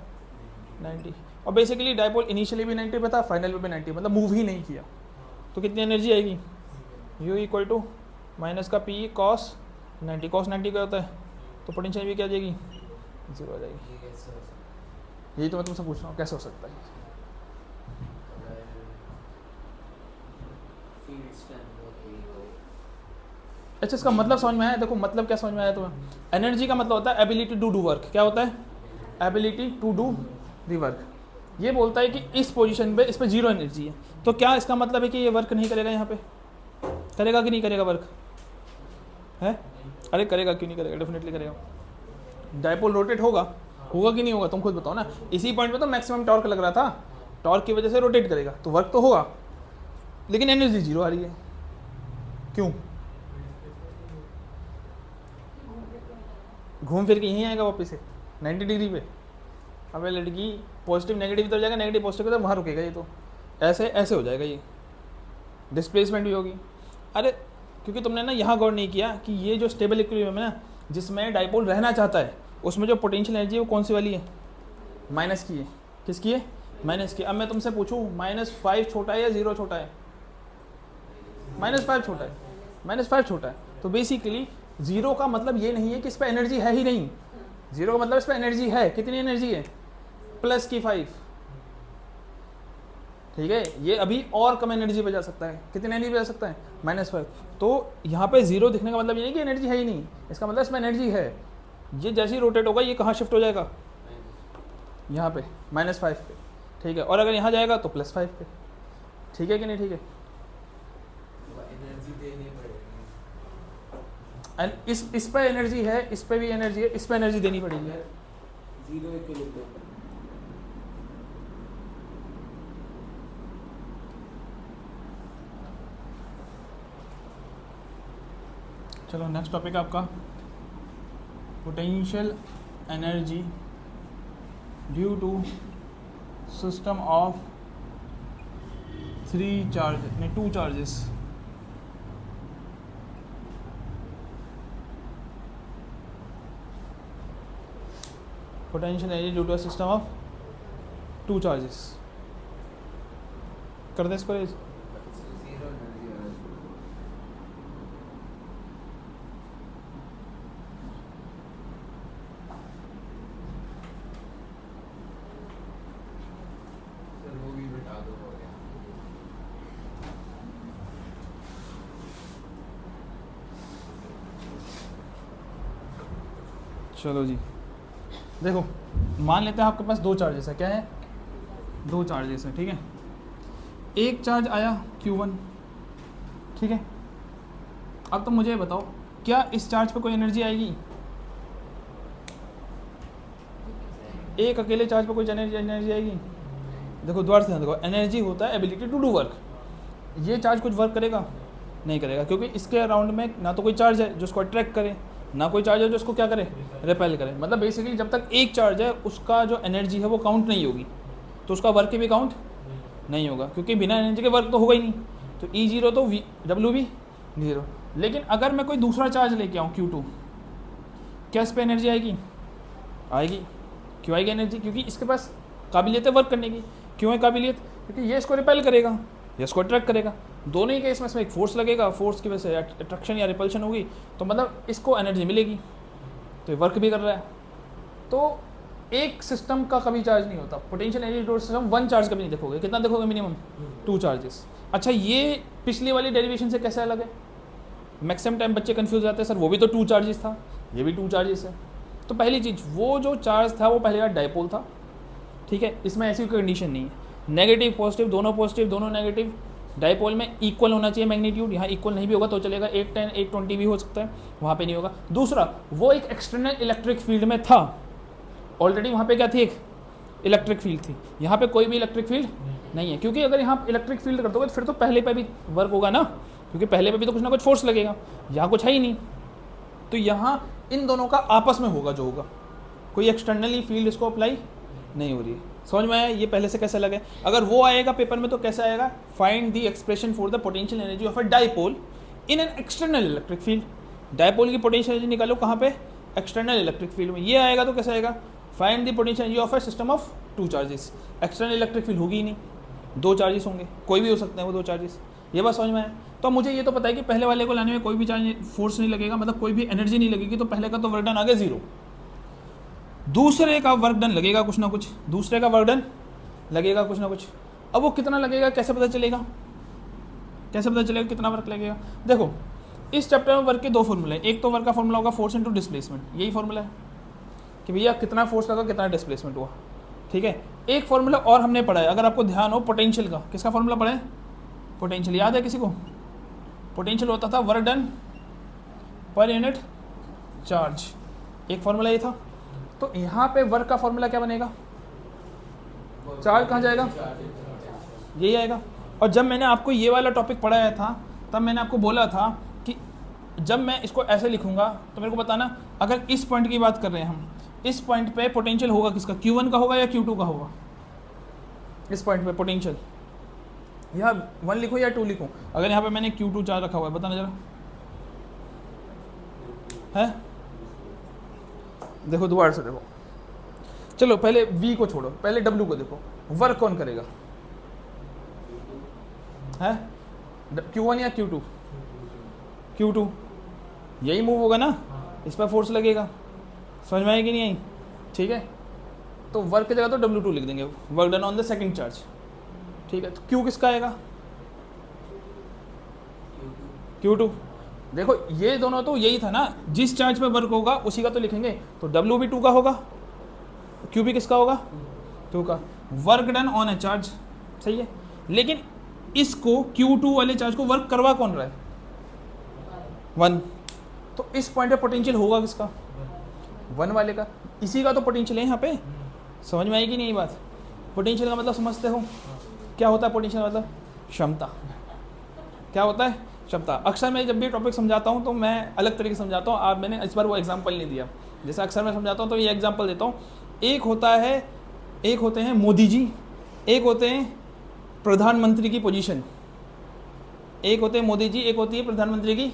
90। और बेसिकली डायपोल इनिशियली भी 90 पे था, फाइनल पे 90, मतलब मूव ही नहीं किया, तो कितनी एनर्जी आएगी, यू इक्वल टू माइनस का पी कॉस 90। कॉस 90 क्या होता है, तो पोटेंशियल भी क्या आ जाएगी, 0 आ जाएगी। यही तो मैं तुमसे पूछ रहा हूँ, कैसे हो सकता है। अच्छा, इसका मतलब समझ में आया, देखो मतलब क्या समझ में आया तुम्हें, एनर्जी का मतलब होता है एबिलिटी टू डू वर्क। क्या होता है, ability to do the work. ये बोलता है कि इस पोजीशन पे, इस पे 0 एनर्जी है, तो क्या इसका मतलब है कि ये वर्क नहीं करेगा, यहाँ पे करेगा कि नहीं करेगा वर्क है, अरे करेगा क्यों नहीं करेगा, डेफिनेटली करेगा। डायपोल रोटेट होगा कि नहीं होगा, तुम खुद बताओ ना। इसी पॉइंट पे तो मैक्सिमम टॉर्क लग रहा था, टॉर्क की वजह से रोटेट करेगा, तो वर्क तो होगा, लेकिन एनर्जी 0 आ रही है, क्यों, घूम फिर के यहीं आएगा वापस से 90 डिग्री पे। अब लड़की पॉजिटिव नेगेटिव तरफ जाएगा, नेगेटिव पॉजिटिव की तरफ, वहाँ रुकेगा ये, तो ऐसे ऐसे हो जाएगा ये, डिस्प्लेसमेंट भी होगी। अरे क्योंकि तुमने ना यहाँ गौर नहीं किया कि ये जो स्टेबल इक्विलिब्रियम है ना, जिसमें डायपोल रहना चाहता है, उसमें जो पोटेंशियल एनर्जी है वो कौन सी वाली है, माइनस की है। किसकी है, माइनस की। अब मैं तुमसे पूछूं -5 छोटा है या 0 छोटा है, -5 छोटा है, -5 छोटा है। तो बेसिकली 0 का मतलब ये नहीं है कि इस पर एनर्जी है ही नहीं, 0 का मतलब इस पर एनर्जी है। कितनी एनर्जी है, प्लस की 5। ठीक है, ये अभी और कम एनर्जी पे जा सकता है। कितनी एनर्जी पे जा सकता है, -5। तो यहाँ पे 0 दिखने का मतलब ये नहीं कि एनर्जी है ही नहीं, इसका मतलब इसमें एनर्जी है। ये जैसे ही रोटेट होगा ये कहाँ शिफ्ट हो जाएगा, यहाँ पे -5 पे। ठीक है, और अगर यहाँ जाएगा तो +5 पे। ठीक है कि नहीं, ठीक है। एंड इस पे एनर्जी है, इस पे भी एनर्जी है, इस पे एनर्जी देनी पड़ेगी। 0 इक्विलिब्रियम। चलो नेक्स्ट टॉपिक आपका potential energy due to system of 2 charges. Potential energy due to system of 2 charges. कर दे इसको, चलो जी, देखो मान लेते हैं आपके पास 2 चार्जेस है। क्या है, 2 चार्जेस है। ठीक है, एक चार्ज आया Q1। ठीक है, अब तो मुझे बताओ क्या इस चार्ज पे कोई एनर्जी आएगी, एक अकेले चार्ज पे कोई एनर्जी आएगी। देखो द्वार से देखो, एनर्जी होता है एबिलिटी टू डू वर्क। ये चार्ज कुछ वर्क करेगा, नहीं करेगा, क्योंकि इसके अराउंड में ना तो कोई चार्ज है जो उसको अट्रैक्ट करे, ना कोई चार्ज है जो उसको क्या करे, रिपेल करे, मतलब बेसिकली जब तक एक चार्ज है उसका जो एनर्जी है वो काउंट नहीं होगी, तो उसका वर्क भी काउंट नहीं होगा, क्योंकि बिना एनर्जी के वर्क तो होगा ही नहीं। तो E0 तो W भी 0। लेकिन अगर मैं कोई दूसरा चार्ज लेके आऊँ Q2, क्या इस पर एनर्जी आएगी? आएगी। क्यों आएगी एनर्जी? क्योंकि इसके पास काबिलियत है वर्क करने की। क्यों है काबिलियत? क्योंकि ये इसको रिपेल करेगा, ये इसको अट्रैक्ट करेगा। दोनों ही केस में इसमें एक फोर्स लगेगा, फोर्स की वजह से अट्रैक्शन या रिपल्शन होगी, तो मतलब इसको एनर्जी मिलेगी, तो ये वर्क भी कर रहा है। तो एक सिस्टम का कभी चार्ज नहीं होता, potential energy storage system one charge कभी नहीं देखोगे। कितना देखोगे? Minimum 2 charges. अच्छा, ये पिछली वाली डेरिवेशन से कैसे अलग है? मैक्सिमम टाइम बच्चे कंफ्यूज जाते हैं, सर वो भी तो 2 चार्जेस था, ये भी 2 चार्जेस है। तो पहली चीज़, वो जो चार्ज था वो पहले का डायपोल था, ठीक है, इसमें ऐसी कोई कंडीशन नहीं है। नेगेटिव पॉजिटिव दोनों नेगेटिव, डायपोल में इक्वल होना चाहिए मैग्नीट्यूड, यहाँ इक्वल नहीं भी होगा तो चलेगा, 810 820 भी हो सकता है, वहाँ पे नहीं होगा। दूसरा, वो एक एक्सटर्नल इलेक्ट्रिक फील्ड में था ऑलरेडी, वहाँ पे क्या थी? एक इलेक्ट्रिक फील्ड थी। यहाँ पे कोई भी इलेक्ट्रिक फील्ड नहीं है, क्योंकि अगर यहाँ इलेक्ट्रिक फील्ड कर दोगे तो फिर तो पहले पे भी वर्क होगा ना, क्योंकि पहले पे भी तो कुछ ना कुछ फोर्स लगेगा, यहाँ कुछ है ही नहीं। तो यहाँ इन दोनों का आपस में होगा जो होगा, कोई एक्सटर्नली फील्ड इसको अप्लाई नहीं हो रही है। समझ में आया ये पहले से कैसे लगे? अगर वो आएगा पेपर में तो कैसे आएगा? Find the expression for the potential energy of a dipole in an external electric field. Dipole की पोटेंशियल एनर्जी निकालो कहाँ पे? एक्सटर्नल इलेक्ट्रिक फील्ड में। ये आएगा तो कैसे आएगा? Find the potential energy of a system of 2 charges. External electric field होगी ही नहीं, 2 चार्जेस होंगे, कोई भी हो सकते हैं वो 2 चार्जेस। ये बात समझ में आया? तो मुझे ये तो पता है कि पहले वाले को लाने में कोई भी चार्ज फोर्स नहीं लगेगा, मतलब कोई भी एनर्जी नहीं लगेगी, तो पहले का तो वर्क डन आ गया 0। दूसरे का वर्क डन लगेगा कुछ ना कुछ, दूसरे का वर्क डन लगेगा कुछ ना कुछ। अब वो कितना लगेगा कैसे पता चलेगा? कैसे पता चलेगा कितना वर्क लगेगा? देखो, इस चैप्टर में वर्क के 2 फॉर्मूले हैं। एक तो वर्क का फॉर्मूला होगा फोर्स इनटू डिस्प्लेसमेंट, यही फॉर्मूला है कि भैया कितना फोर्स लगा कितना डिस्प्लेसमेंट हुआ, ठीक है। एक फॉर्मूला और हमने पढ़ा है, अगर आपको ध्यान हो, पोटेंशियल का। किसका फॉर्मूला पढ़ा है? पोटेंशियल। याद है किसी को? पोटेंशियल होता था work done per unit charge, एक फॉर्मूला ये था। तो यहाँ पे वर्क का फॉर्मूला क्या बनेगा? चार्ज कहाँ जाएगा? यही आएगा। और जब मैंने आपको ये वाला टॉपिक पढ़ाया था तब मैंने आपको बोला था कि जब मैं इसको ऐसे लिखूंगा तो मेरे को बताना, अगर इस पॉइंट की बात कर रहे हैं हम, इस पॉइंट पे पोटेंशियल होगा किसका? Q1 का होगा या Q2 का होगा? इस पॉइंट पे पोटेंशियल यहाँ 1 लिखूँ या 2 लिखूँ? अगर यहाँ पे मैंने Q2 चार्ज रखा हुआ है, बताना जरा है। देखो दोबारा से देखो, चलो पहले V को छोड़ो, पहले W को देखो, वर्क कौन करेगा? है Q1 या Q2? Q2, यही मूव होगा ना, इस पर फोर्स लगेगा। समझ में आएगी नहीं आई? ठीक है, तो वर्क की जगह तो W2 लिख देंगे, work done on the second charge, ठीक है। तो Q किसका आएगा? Q2। देखो ये दोनों तो यही था ना, जिस चार्ज पे वर्क होगा उसी का तो लिखेंगे, तो W भी 2 का होगा, Q भी किसका होगा? 2 का। Work done on A charge, सही है। लेकिन इसको Q2 वाले चार्ज को वर्क करवा कौन रहा है? 1। तो इस पॉइंट पे पोटेंशियल होगा किसका? 1 वाले का। इसी का तो पोटेंशियल है यहाँ पे। समझ में आएगी नहीं ये बात? पोटेंशियल का मतलब समझते हो क्या होता है? पोटेंशियल मतलब क्षमता। क्या होता है? क्षमता। अक्सर मैं जब भी टॉपिक समझाता हूँ तो मैं अलग तरीके से समझाता हूँ। आप मैंने इस बार वो एग्जाम्पल नहीं दिया, जैसे अक्सर मैं समझाता हूँ तो ये एग्जाम्पल देता हूँ। एक होते हैं मोदी जी, एक होते हैं प्रधानमंत्री की पोजीशन। एक होते हैं मोदी जी, एक होती है प्रधानमंत्री की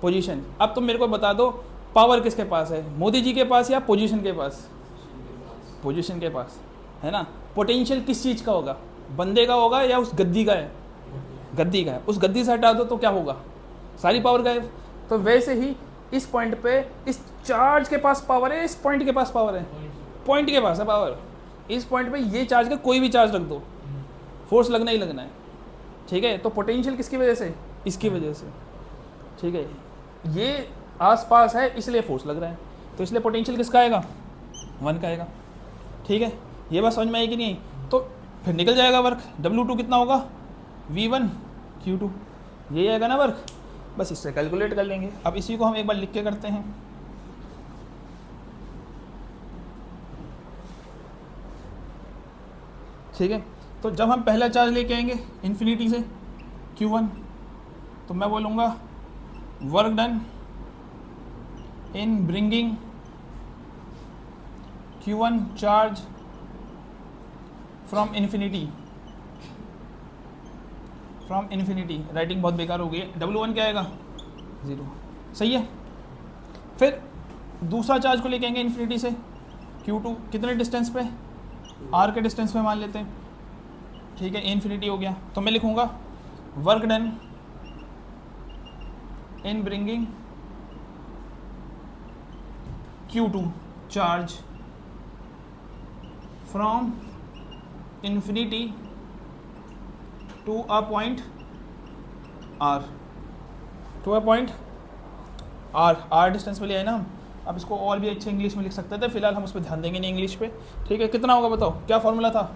पोजीशन। अब तुम मेरे को बता दो, पावर किसके पास है? मोदी जी के पास या पोजीशन के पास? पोजीशन के पास, है ना। पोटेंशियल किस चीज़ का होगा? बंदे का होगा या उस गद्दी का है? गद्दी का है। उस गद्दी से हटा दो तो क्या होगा? सारी पावर गायब। तो वैसे ही इस पॉइंट पे इस चार्ज के पास पावर है, इस पॉइंट के पास पावर है, पॉइंट के पास है पावर। इस पॉइंट पे ये चार्ज का कोई भी चार्ज रख दो, फोर्स लगना ही लगना है, ठीक है। तो पोटेंशियल किसकी वजह से? इसकी वजह से, ठीक है। ये आसपास है इसलिए फोर्स लग रहा है, तो इसलिए पोटेंशियल किसका आएगा? 1 का आएगा, ठीक है। ये बात समझ में आएगी नहीं? तो फिर निकल जाएगा वर्क। W2 कितना होगा? V1 Q2, यही आएगा ना वर्क। बस इससे कैलकुलेट कर लेंगे। अब इसी को हम एक बार लिख के करते हैं। ठीक है, तो जब हम पहला चार्ज लेके आएंगे इन्फिनिटी से Q1, तो मैं बोलूँगा work done in bringing Q1 charge from infinity, writing बहुत बेकार हो गई है। W1 क्या आएगा 0, सही है। फिर दूसरा चार्ज को लेके आएंगे इन्फिनिटी से, Q2 कितने डिस्टेंस पे, R के डिस्टेंस पे मान लेते हैं, ठीक है, इन्फिनिटी हो गया। तो मैं लिखूंगा work done in bringing Q2 charge from infinity to a point R, R distance पे ले आए ना हम। अब इसको और भी अच्छे इंग्लिश में लिख सकते थे, फिलहाल हम उस पर ध्यान देंगे नहीं इंग्लिश पे, ठीक है। कितना होगा बताओ, क्या फॉर्मूला था,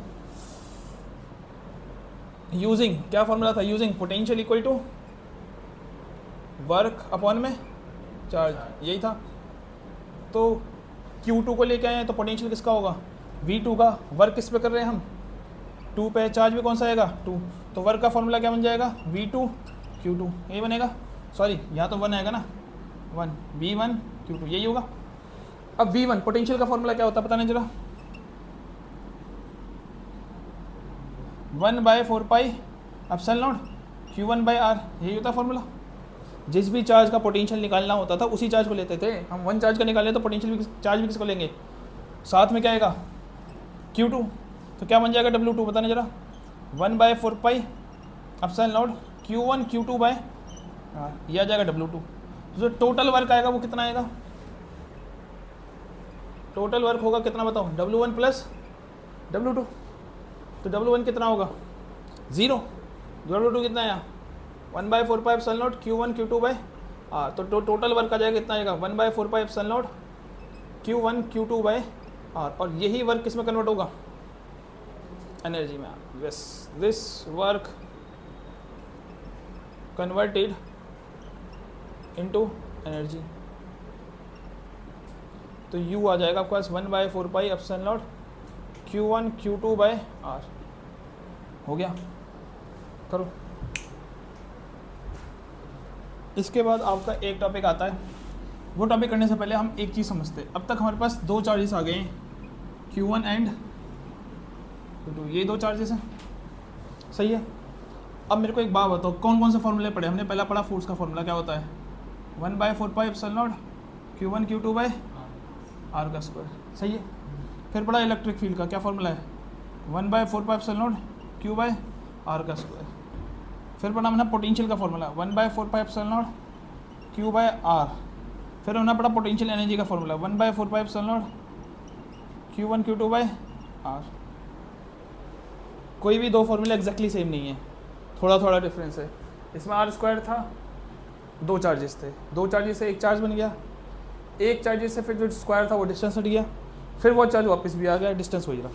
using potential equal to work upon में चार्ज, यही था। तो Q2 को लेके आए हैं तो पोटेंशियल किसका होगा, V2 का। वर्क किस पे कर रहे हैं हम, 2 पे, चार्ज भी कौन सा आएगा 2, तो वर्क का फॉर्मूला क्या बन जाएगा V2 Q2, यही बनेगा। सॉरी यहाँ तो 1 आएगा ना, 1 V1 Q2, यही होगा। अब V1 पोटेंशियल का फॉर्मूला क्या होता है पता नहीं जरा, 1/4 पाई एप्सिलॉन नॉट Q1/R, यही होता है फॉर्मूला। जिस भी चार्ज का पोटेंशियल निकालना होता था उसी चार्ज को लेते थे हम। 1 चार्ज का निकाले तो पोटेंशियल चार्ज भी किसको लेंगे, साथ में क्या आएगा Q2, तो क्या बन जाएगा W2 बताने जरा, 1/4 pi epsilon naught Q1 Q2/R, ये आ जाएगा W2। जो टोटल वर्क आएगा वो कितना आएगा, टोटल वर्क होगा कितना बताओ, W1 प्लस W2, तो W1 कितना होगा 0, W2 कितना आया 1/4 pi epsilon naught Q1 Q2/R, तो टोटल वर्क आ जाएगा कितना आएगा 1/4 pi epsilon naught Q1 Q2/R, और यही वर्क किस में कन्वर्ट होगा, एनर्जी में। Yes, this work converted into energy, तो U आ जाएगा आपके पास 1/4 pi epsilon naught Q1 Q2/R, हो गया, करो। इसके बाद आपका एक टॉपिक आता है, वो टॉपिक करने से पहले हम एक चीज़ समझते हैं। अब तक हमारे पास 2 चार्जेस आ गए हैं, Q1 एंड Q2, ये 2 चार्जेस हैं, सही है। अब मेरे को एक बात बताओ, कौन कौन से फॉर्मूले पढ़े हमने, पहला पढ़ा फोर्स का फॉर्मूला क्या होता है, 1/4 pi epsilon naught Q1 Q2/R का स्क्वायर, सही है। फिर पढ़ा इलेक्ट्रिक फील्ड का क्या फॉर्मूला है, 1/4 पाई एप्सिलॉन नॉट Q/R का स्क्वायर। फिर पढ़ा हमने पोटेंशियल का formula 1/4 pi epsilon not Q/R। फिर हमने पढ़ा पोटेंशियल एनर्जी का formula 1/4 pi epsilon naught Q1 Q2/R। कोई भी 2 फॉर्मूले एग्जैक्टली सेम नहीं है, थोड़ा थोड़ा डिफरेंस है। इसमें R स्क्वायर था, 2 चार्जेस थे, 2 चार्जेस से एक चार्ज बन गया, एक चार्जेस से फिर जो स्क्वायर था वो डिस्टेंस हट गया, फिर वो चार्ज वापस भी आ गया, डिस्टेंस वही रहा।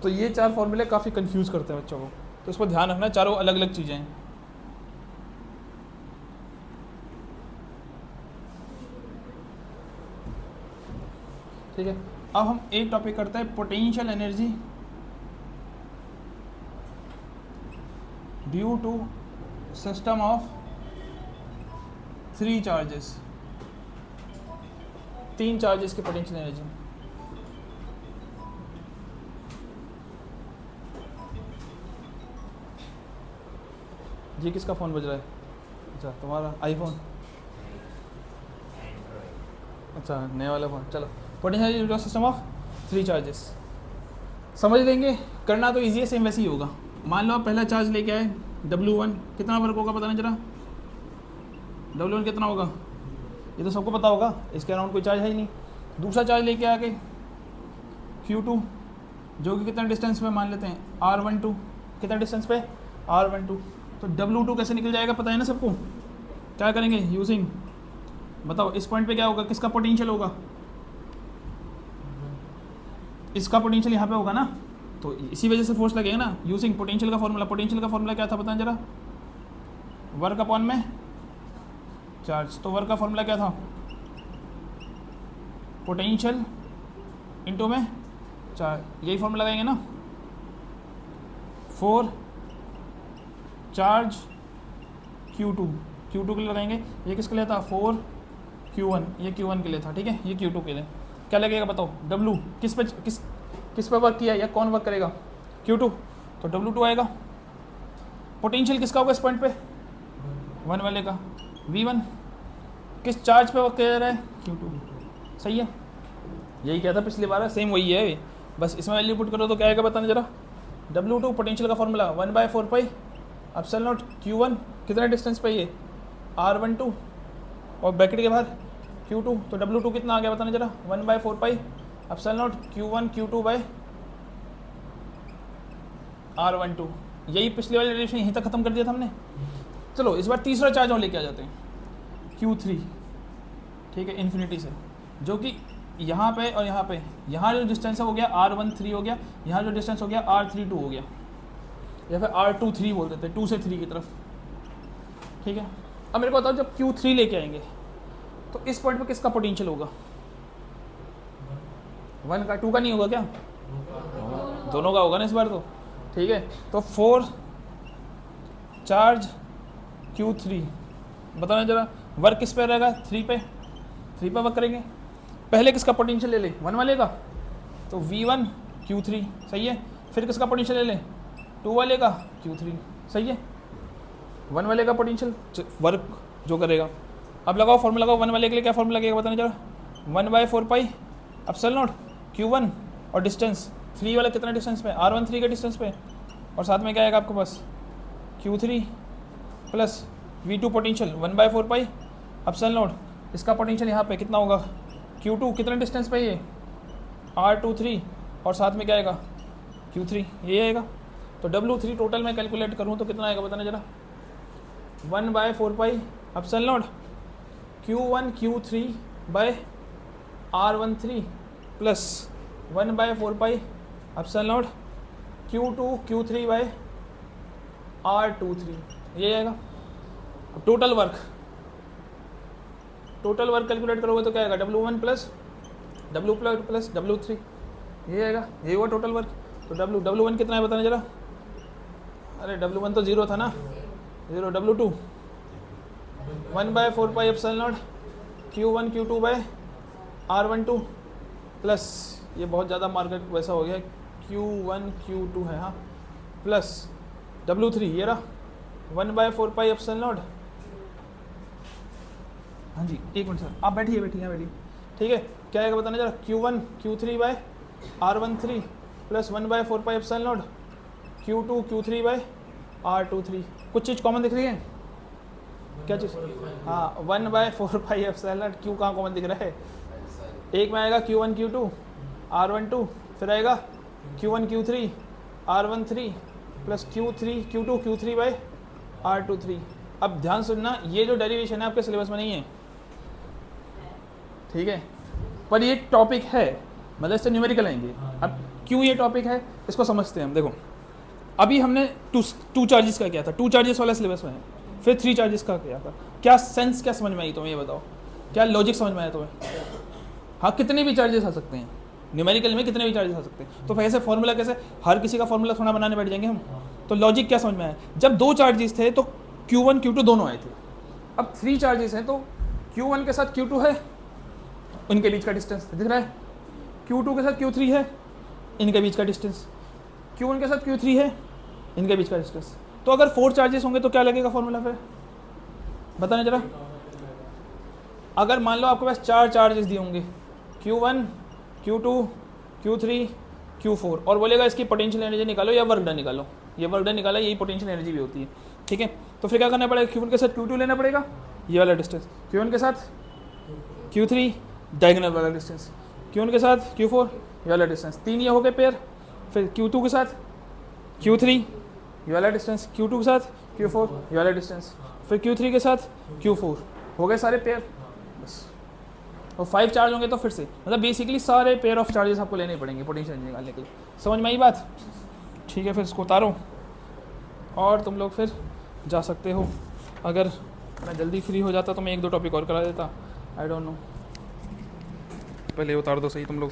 तो ये 4 फॉर्मूले काफ़ी कंफ्यूज करते हैं बच्चों को, तो इस पर ध्यान रखना, चारों अलग अलग चीज़ें हैं। ठीक है, अब हम एक टॉपिक करते हैं, potential energy due to system of 3 charges, 3 charges की पोटेंशियल एनर्जी। जी किसका फ़ोन बज रहा है, अच्छा तुम्हारा आईफोन, अच्छा नया वाला फ़ोन। चलो, potential energy system of 3 charges समझ लेंगे, करना तो ईजी है, सेम वैसे ही होगा। मान लो आप पहला चार्ज लेके आए W1, कितना वर्क होगा पता नहीं जरा, W1 कितना होगा, ये तो सबको पता होगा, इसके अराउंड कोई चार्ज है ही नहीं। दूसरा चार्ज लेके आ गए Q2, जो कि कितना डिस्टेंस पे मान लेते हैं R12, कितना डिस्टेंस पे R12, तो W2 कैसे निकल जाएगा पता है ना सबको, क्या करेंगे यूजिंग, बताओ इस पॉइंट पे क्या होगा, किसका पोटेंशियल होगा, इसका पोटेंशियल यहाँ पे होगा ना, तो इसी वजह से फोर्स लगेगा ना, यूजिंग पोटेंशियल का फॉर्मूला। पोटेंशियल का फॉर्मूला क्या था बताएं जरा, वर्क अपॉन में चार्ज, तो वर्क का फॉर्मूला क्या था, पोटेंशियल इनटू में चार्ज, यही फॉर्मूला लगाएंगे ना, 4 चार्ज Q2 के लिए लगाएंगे, ये किसके लिए था 4 Q1, ये Q1 के लिए था, ठीक है, ये Q2 के लिए। क्या लगेगा बताओ, W किस पे वर्क किया या कौन वर्क करेगा, Q2, तो W2 आएगा। पोटेंशियल किसका होगा इस पॉइंट पे, 1 वाले का। V1 किस चार्ज पे वर्क किया जा रहा है, Q2, सही है। यही क्या था पिछली बार, सेम वही है, बस इसमें वैल्यू पुट करो तो क्या आएगा बताना जरा। W2 पोटेंशियल का formula 1/4 pi epsilon naught Q1, कितना डिस्टेंस पे ये R12 और ब्रैकेट के बाहर Q2, तो W2 कितना आ गया बताना जरा, 1/4 pi epsilon naught Q1 Q2 by R12। यही पिछले वाले रिलेशन यहीं तक खत्म कर दिया था हमने। चलो इस बार तीसरा चार्ज और लेके आ जाते हैं, Q3, ठीक है, इन्फिनिटी से, जो कि यहाँ पे और यहाँ पे, यहाँ जो डिस्टेंस है हो गया R13 हो गया, यहाँ जो डिस्टेंस हो गया R32 हो गया, या फिर R23 बोल देते हैं, 2 से 3 की तरफ, ठीक है। अब मेरे को बताओ जब Q3 लेके आएंगे तो इस पॉइंट पे किसका पोटेंशियल होगा, 1 का, 2 का नहीं होगा क्या, दोनों का होगा ना इस बार तो, ठीक है। तो 4 चार्ज Q3, बताना जरा वर्क किस पे रहेगा, 3 पे वर्क करेंगे। पहले किसका पोटेंशियल ले ले, 1 वाले का, तो V1 Q3, सही है। फिर किसका पोटेंशियल ले ले, 2 वाले का Q3, सही है। 1 वाले का पोटेंशियल वर्क जो करेगा। अब लगाओ फॉर्मूला, लगाओ 1 वाले के लिए क्या फॉर्मूला लगेगा बताना जरा, 1/4 पाई एप्सिलॉन नॉट Q1 और डिस्टेंस 3 वाला कितना डिस्टेंस पे, R13 के डिस्टेंस पे, और साथ में क्या आएगा आपके पास Q3 plus V2 potential 1/4 pi epsilon not, इसका पोटेंशियल यहाँ पे कितना होगा, Q2 कितना डिस्टेंस पे ये R23, और साथ में क्या आएगा Q3, ये आएगा। तो W3 टोटल मैं कैलकुलेट करूँ तो कितना आएगा बताना जरा, 1/4 pi epsilon naught Q1 Q3 by R13 plus 1/4 pi epsilon naught Q2 Q3 by R23, ये आएगा। अब टोटल वर्क कैलकुलेट करोगे तो क्या आएगा, W1 प्लस W3, ये आएगा, ये हुआ टोटल वर्क। तो W1 कितना है बताना जरा, अरे W1 तो 0 था ना, 0, W2 1/4 pi epsilon naught Q1 Q2 by R12 plus, ये बहुत ज़्यादा मार्केट वैसा हो गया, Q1 Q2 है, हाँ, प्लस W3, ये रहा 1/4 पाई एप्सिलॉन नॉट, हाँ जी एक मिनट सर, आप बैठिए, ठीक है। क्या आएगा बताना जरा, Q1 Q3 by R13 plus 1/4 pi epsilon naught Q2 Q3 by R23। कुछ चीज़ कॉमन दिख रही है, क्या चीज़, हाँ 1/4 पाई एप्सिलॉन नॉट, Q कहाँ कॉमन दिख रहा है, एक में आएगा Q1 Q2 R12, फिर आएगा Q1 Q3 R13 plus Q2 Q3 by R23। अब ध्यान सुनना, ये जो डेरिवेशन है आपके सिलेबस में नहीं है, ठीक है, पर ये टॉपिक है, मतलब इससे न्यूमेरिकल आएंगे। अब क्यों ये टॉपिक है इसको समझते हैं हम। देखो अभी हमने टू चार्जेस का किया था, 2 चार्जेस वाला सिलेबस में है, फिर 3 चार्जेस का किया था। क्या सेंस, क्या समझ में आई तुम्हें, ये बताओ, क्या लॉजिक समझ में आया तुम्हें। हाँ कितने भी चार्जेस आ सकते हैं, न्यूमेरिकल में कितने भी चार्जेस आ सकते हैं, तो ऐसे फॉर्मूला कैसे, हर किसी का फॉर्मूला थोड़ा बनाने बैठ जाएंगे हम। तो लॉजिक क्या समझ में आया, जब 2 चार्जेस थे तो Q1 Q2 दोनों आए थे, अब 3 चार्जेस हैं तो Q1 के साथ Q2 है, उनके बीच का डिस्टेंस दिख रहा है, Q2 के साथ Q3 है, इनके बीच का डिस्टेंस, Q1 के साथ Q3 है, इनके बीच का डिस्टेंस। तो अगर 4 चार्जेस होंगे तो क्या लगेगा फॉर्मूला, फिर बताना जरा। अगर मान लो आपके पास 4 चार्जेस दिए होंगे, Q1 Q2 Q3 Q4, और बोलेगा इसकी पोटेंशियल एनर्जी निकालो या वर्क डन निकालो, ये वर्क डन निकाला, यही पोटेंशियल एनर्जी भी होती है, ठीक है। तो फिर क्या करना पड़ेगा, Q1 के साथ Q2 लेना पड़ेगा, ये वाला डिस्टेंस, Q1 के साथ Q3 डायगोनल वाला डिस्टेंस, Q1 के साथ Q4 ये वाला डिस्टेंस, 3 ये हो गए पेयर। फिर Q2 के साथ Q3 ये वाला डिस्टेंस, Q2 के साथ Q4 ये वाला डिस्टेंस, फिर Q3 के साथ Q4, हो गए सारे पेयर बस। और 5 चार्ज होंगे तो फिर से, मतलब बेसिकली सारे पेयर ऑफ चार्जेस आपको लेने पड़ेंगे पोटेंशियल निकालने के लिए। समझ में आई बात, ठीक है। फिर इसको उतारो और तुम लोग फिर जा सकते हो। अगर मैं जल्दी फ्री हो जाता तो मैं 1-2 टॉपिक और करा देता, आई डोंट नो, पहले उतार दो सही तुम लोग।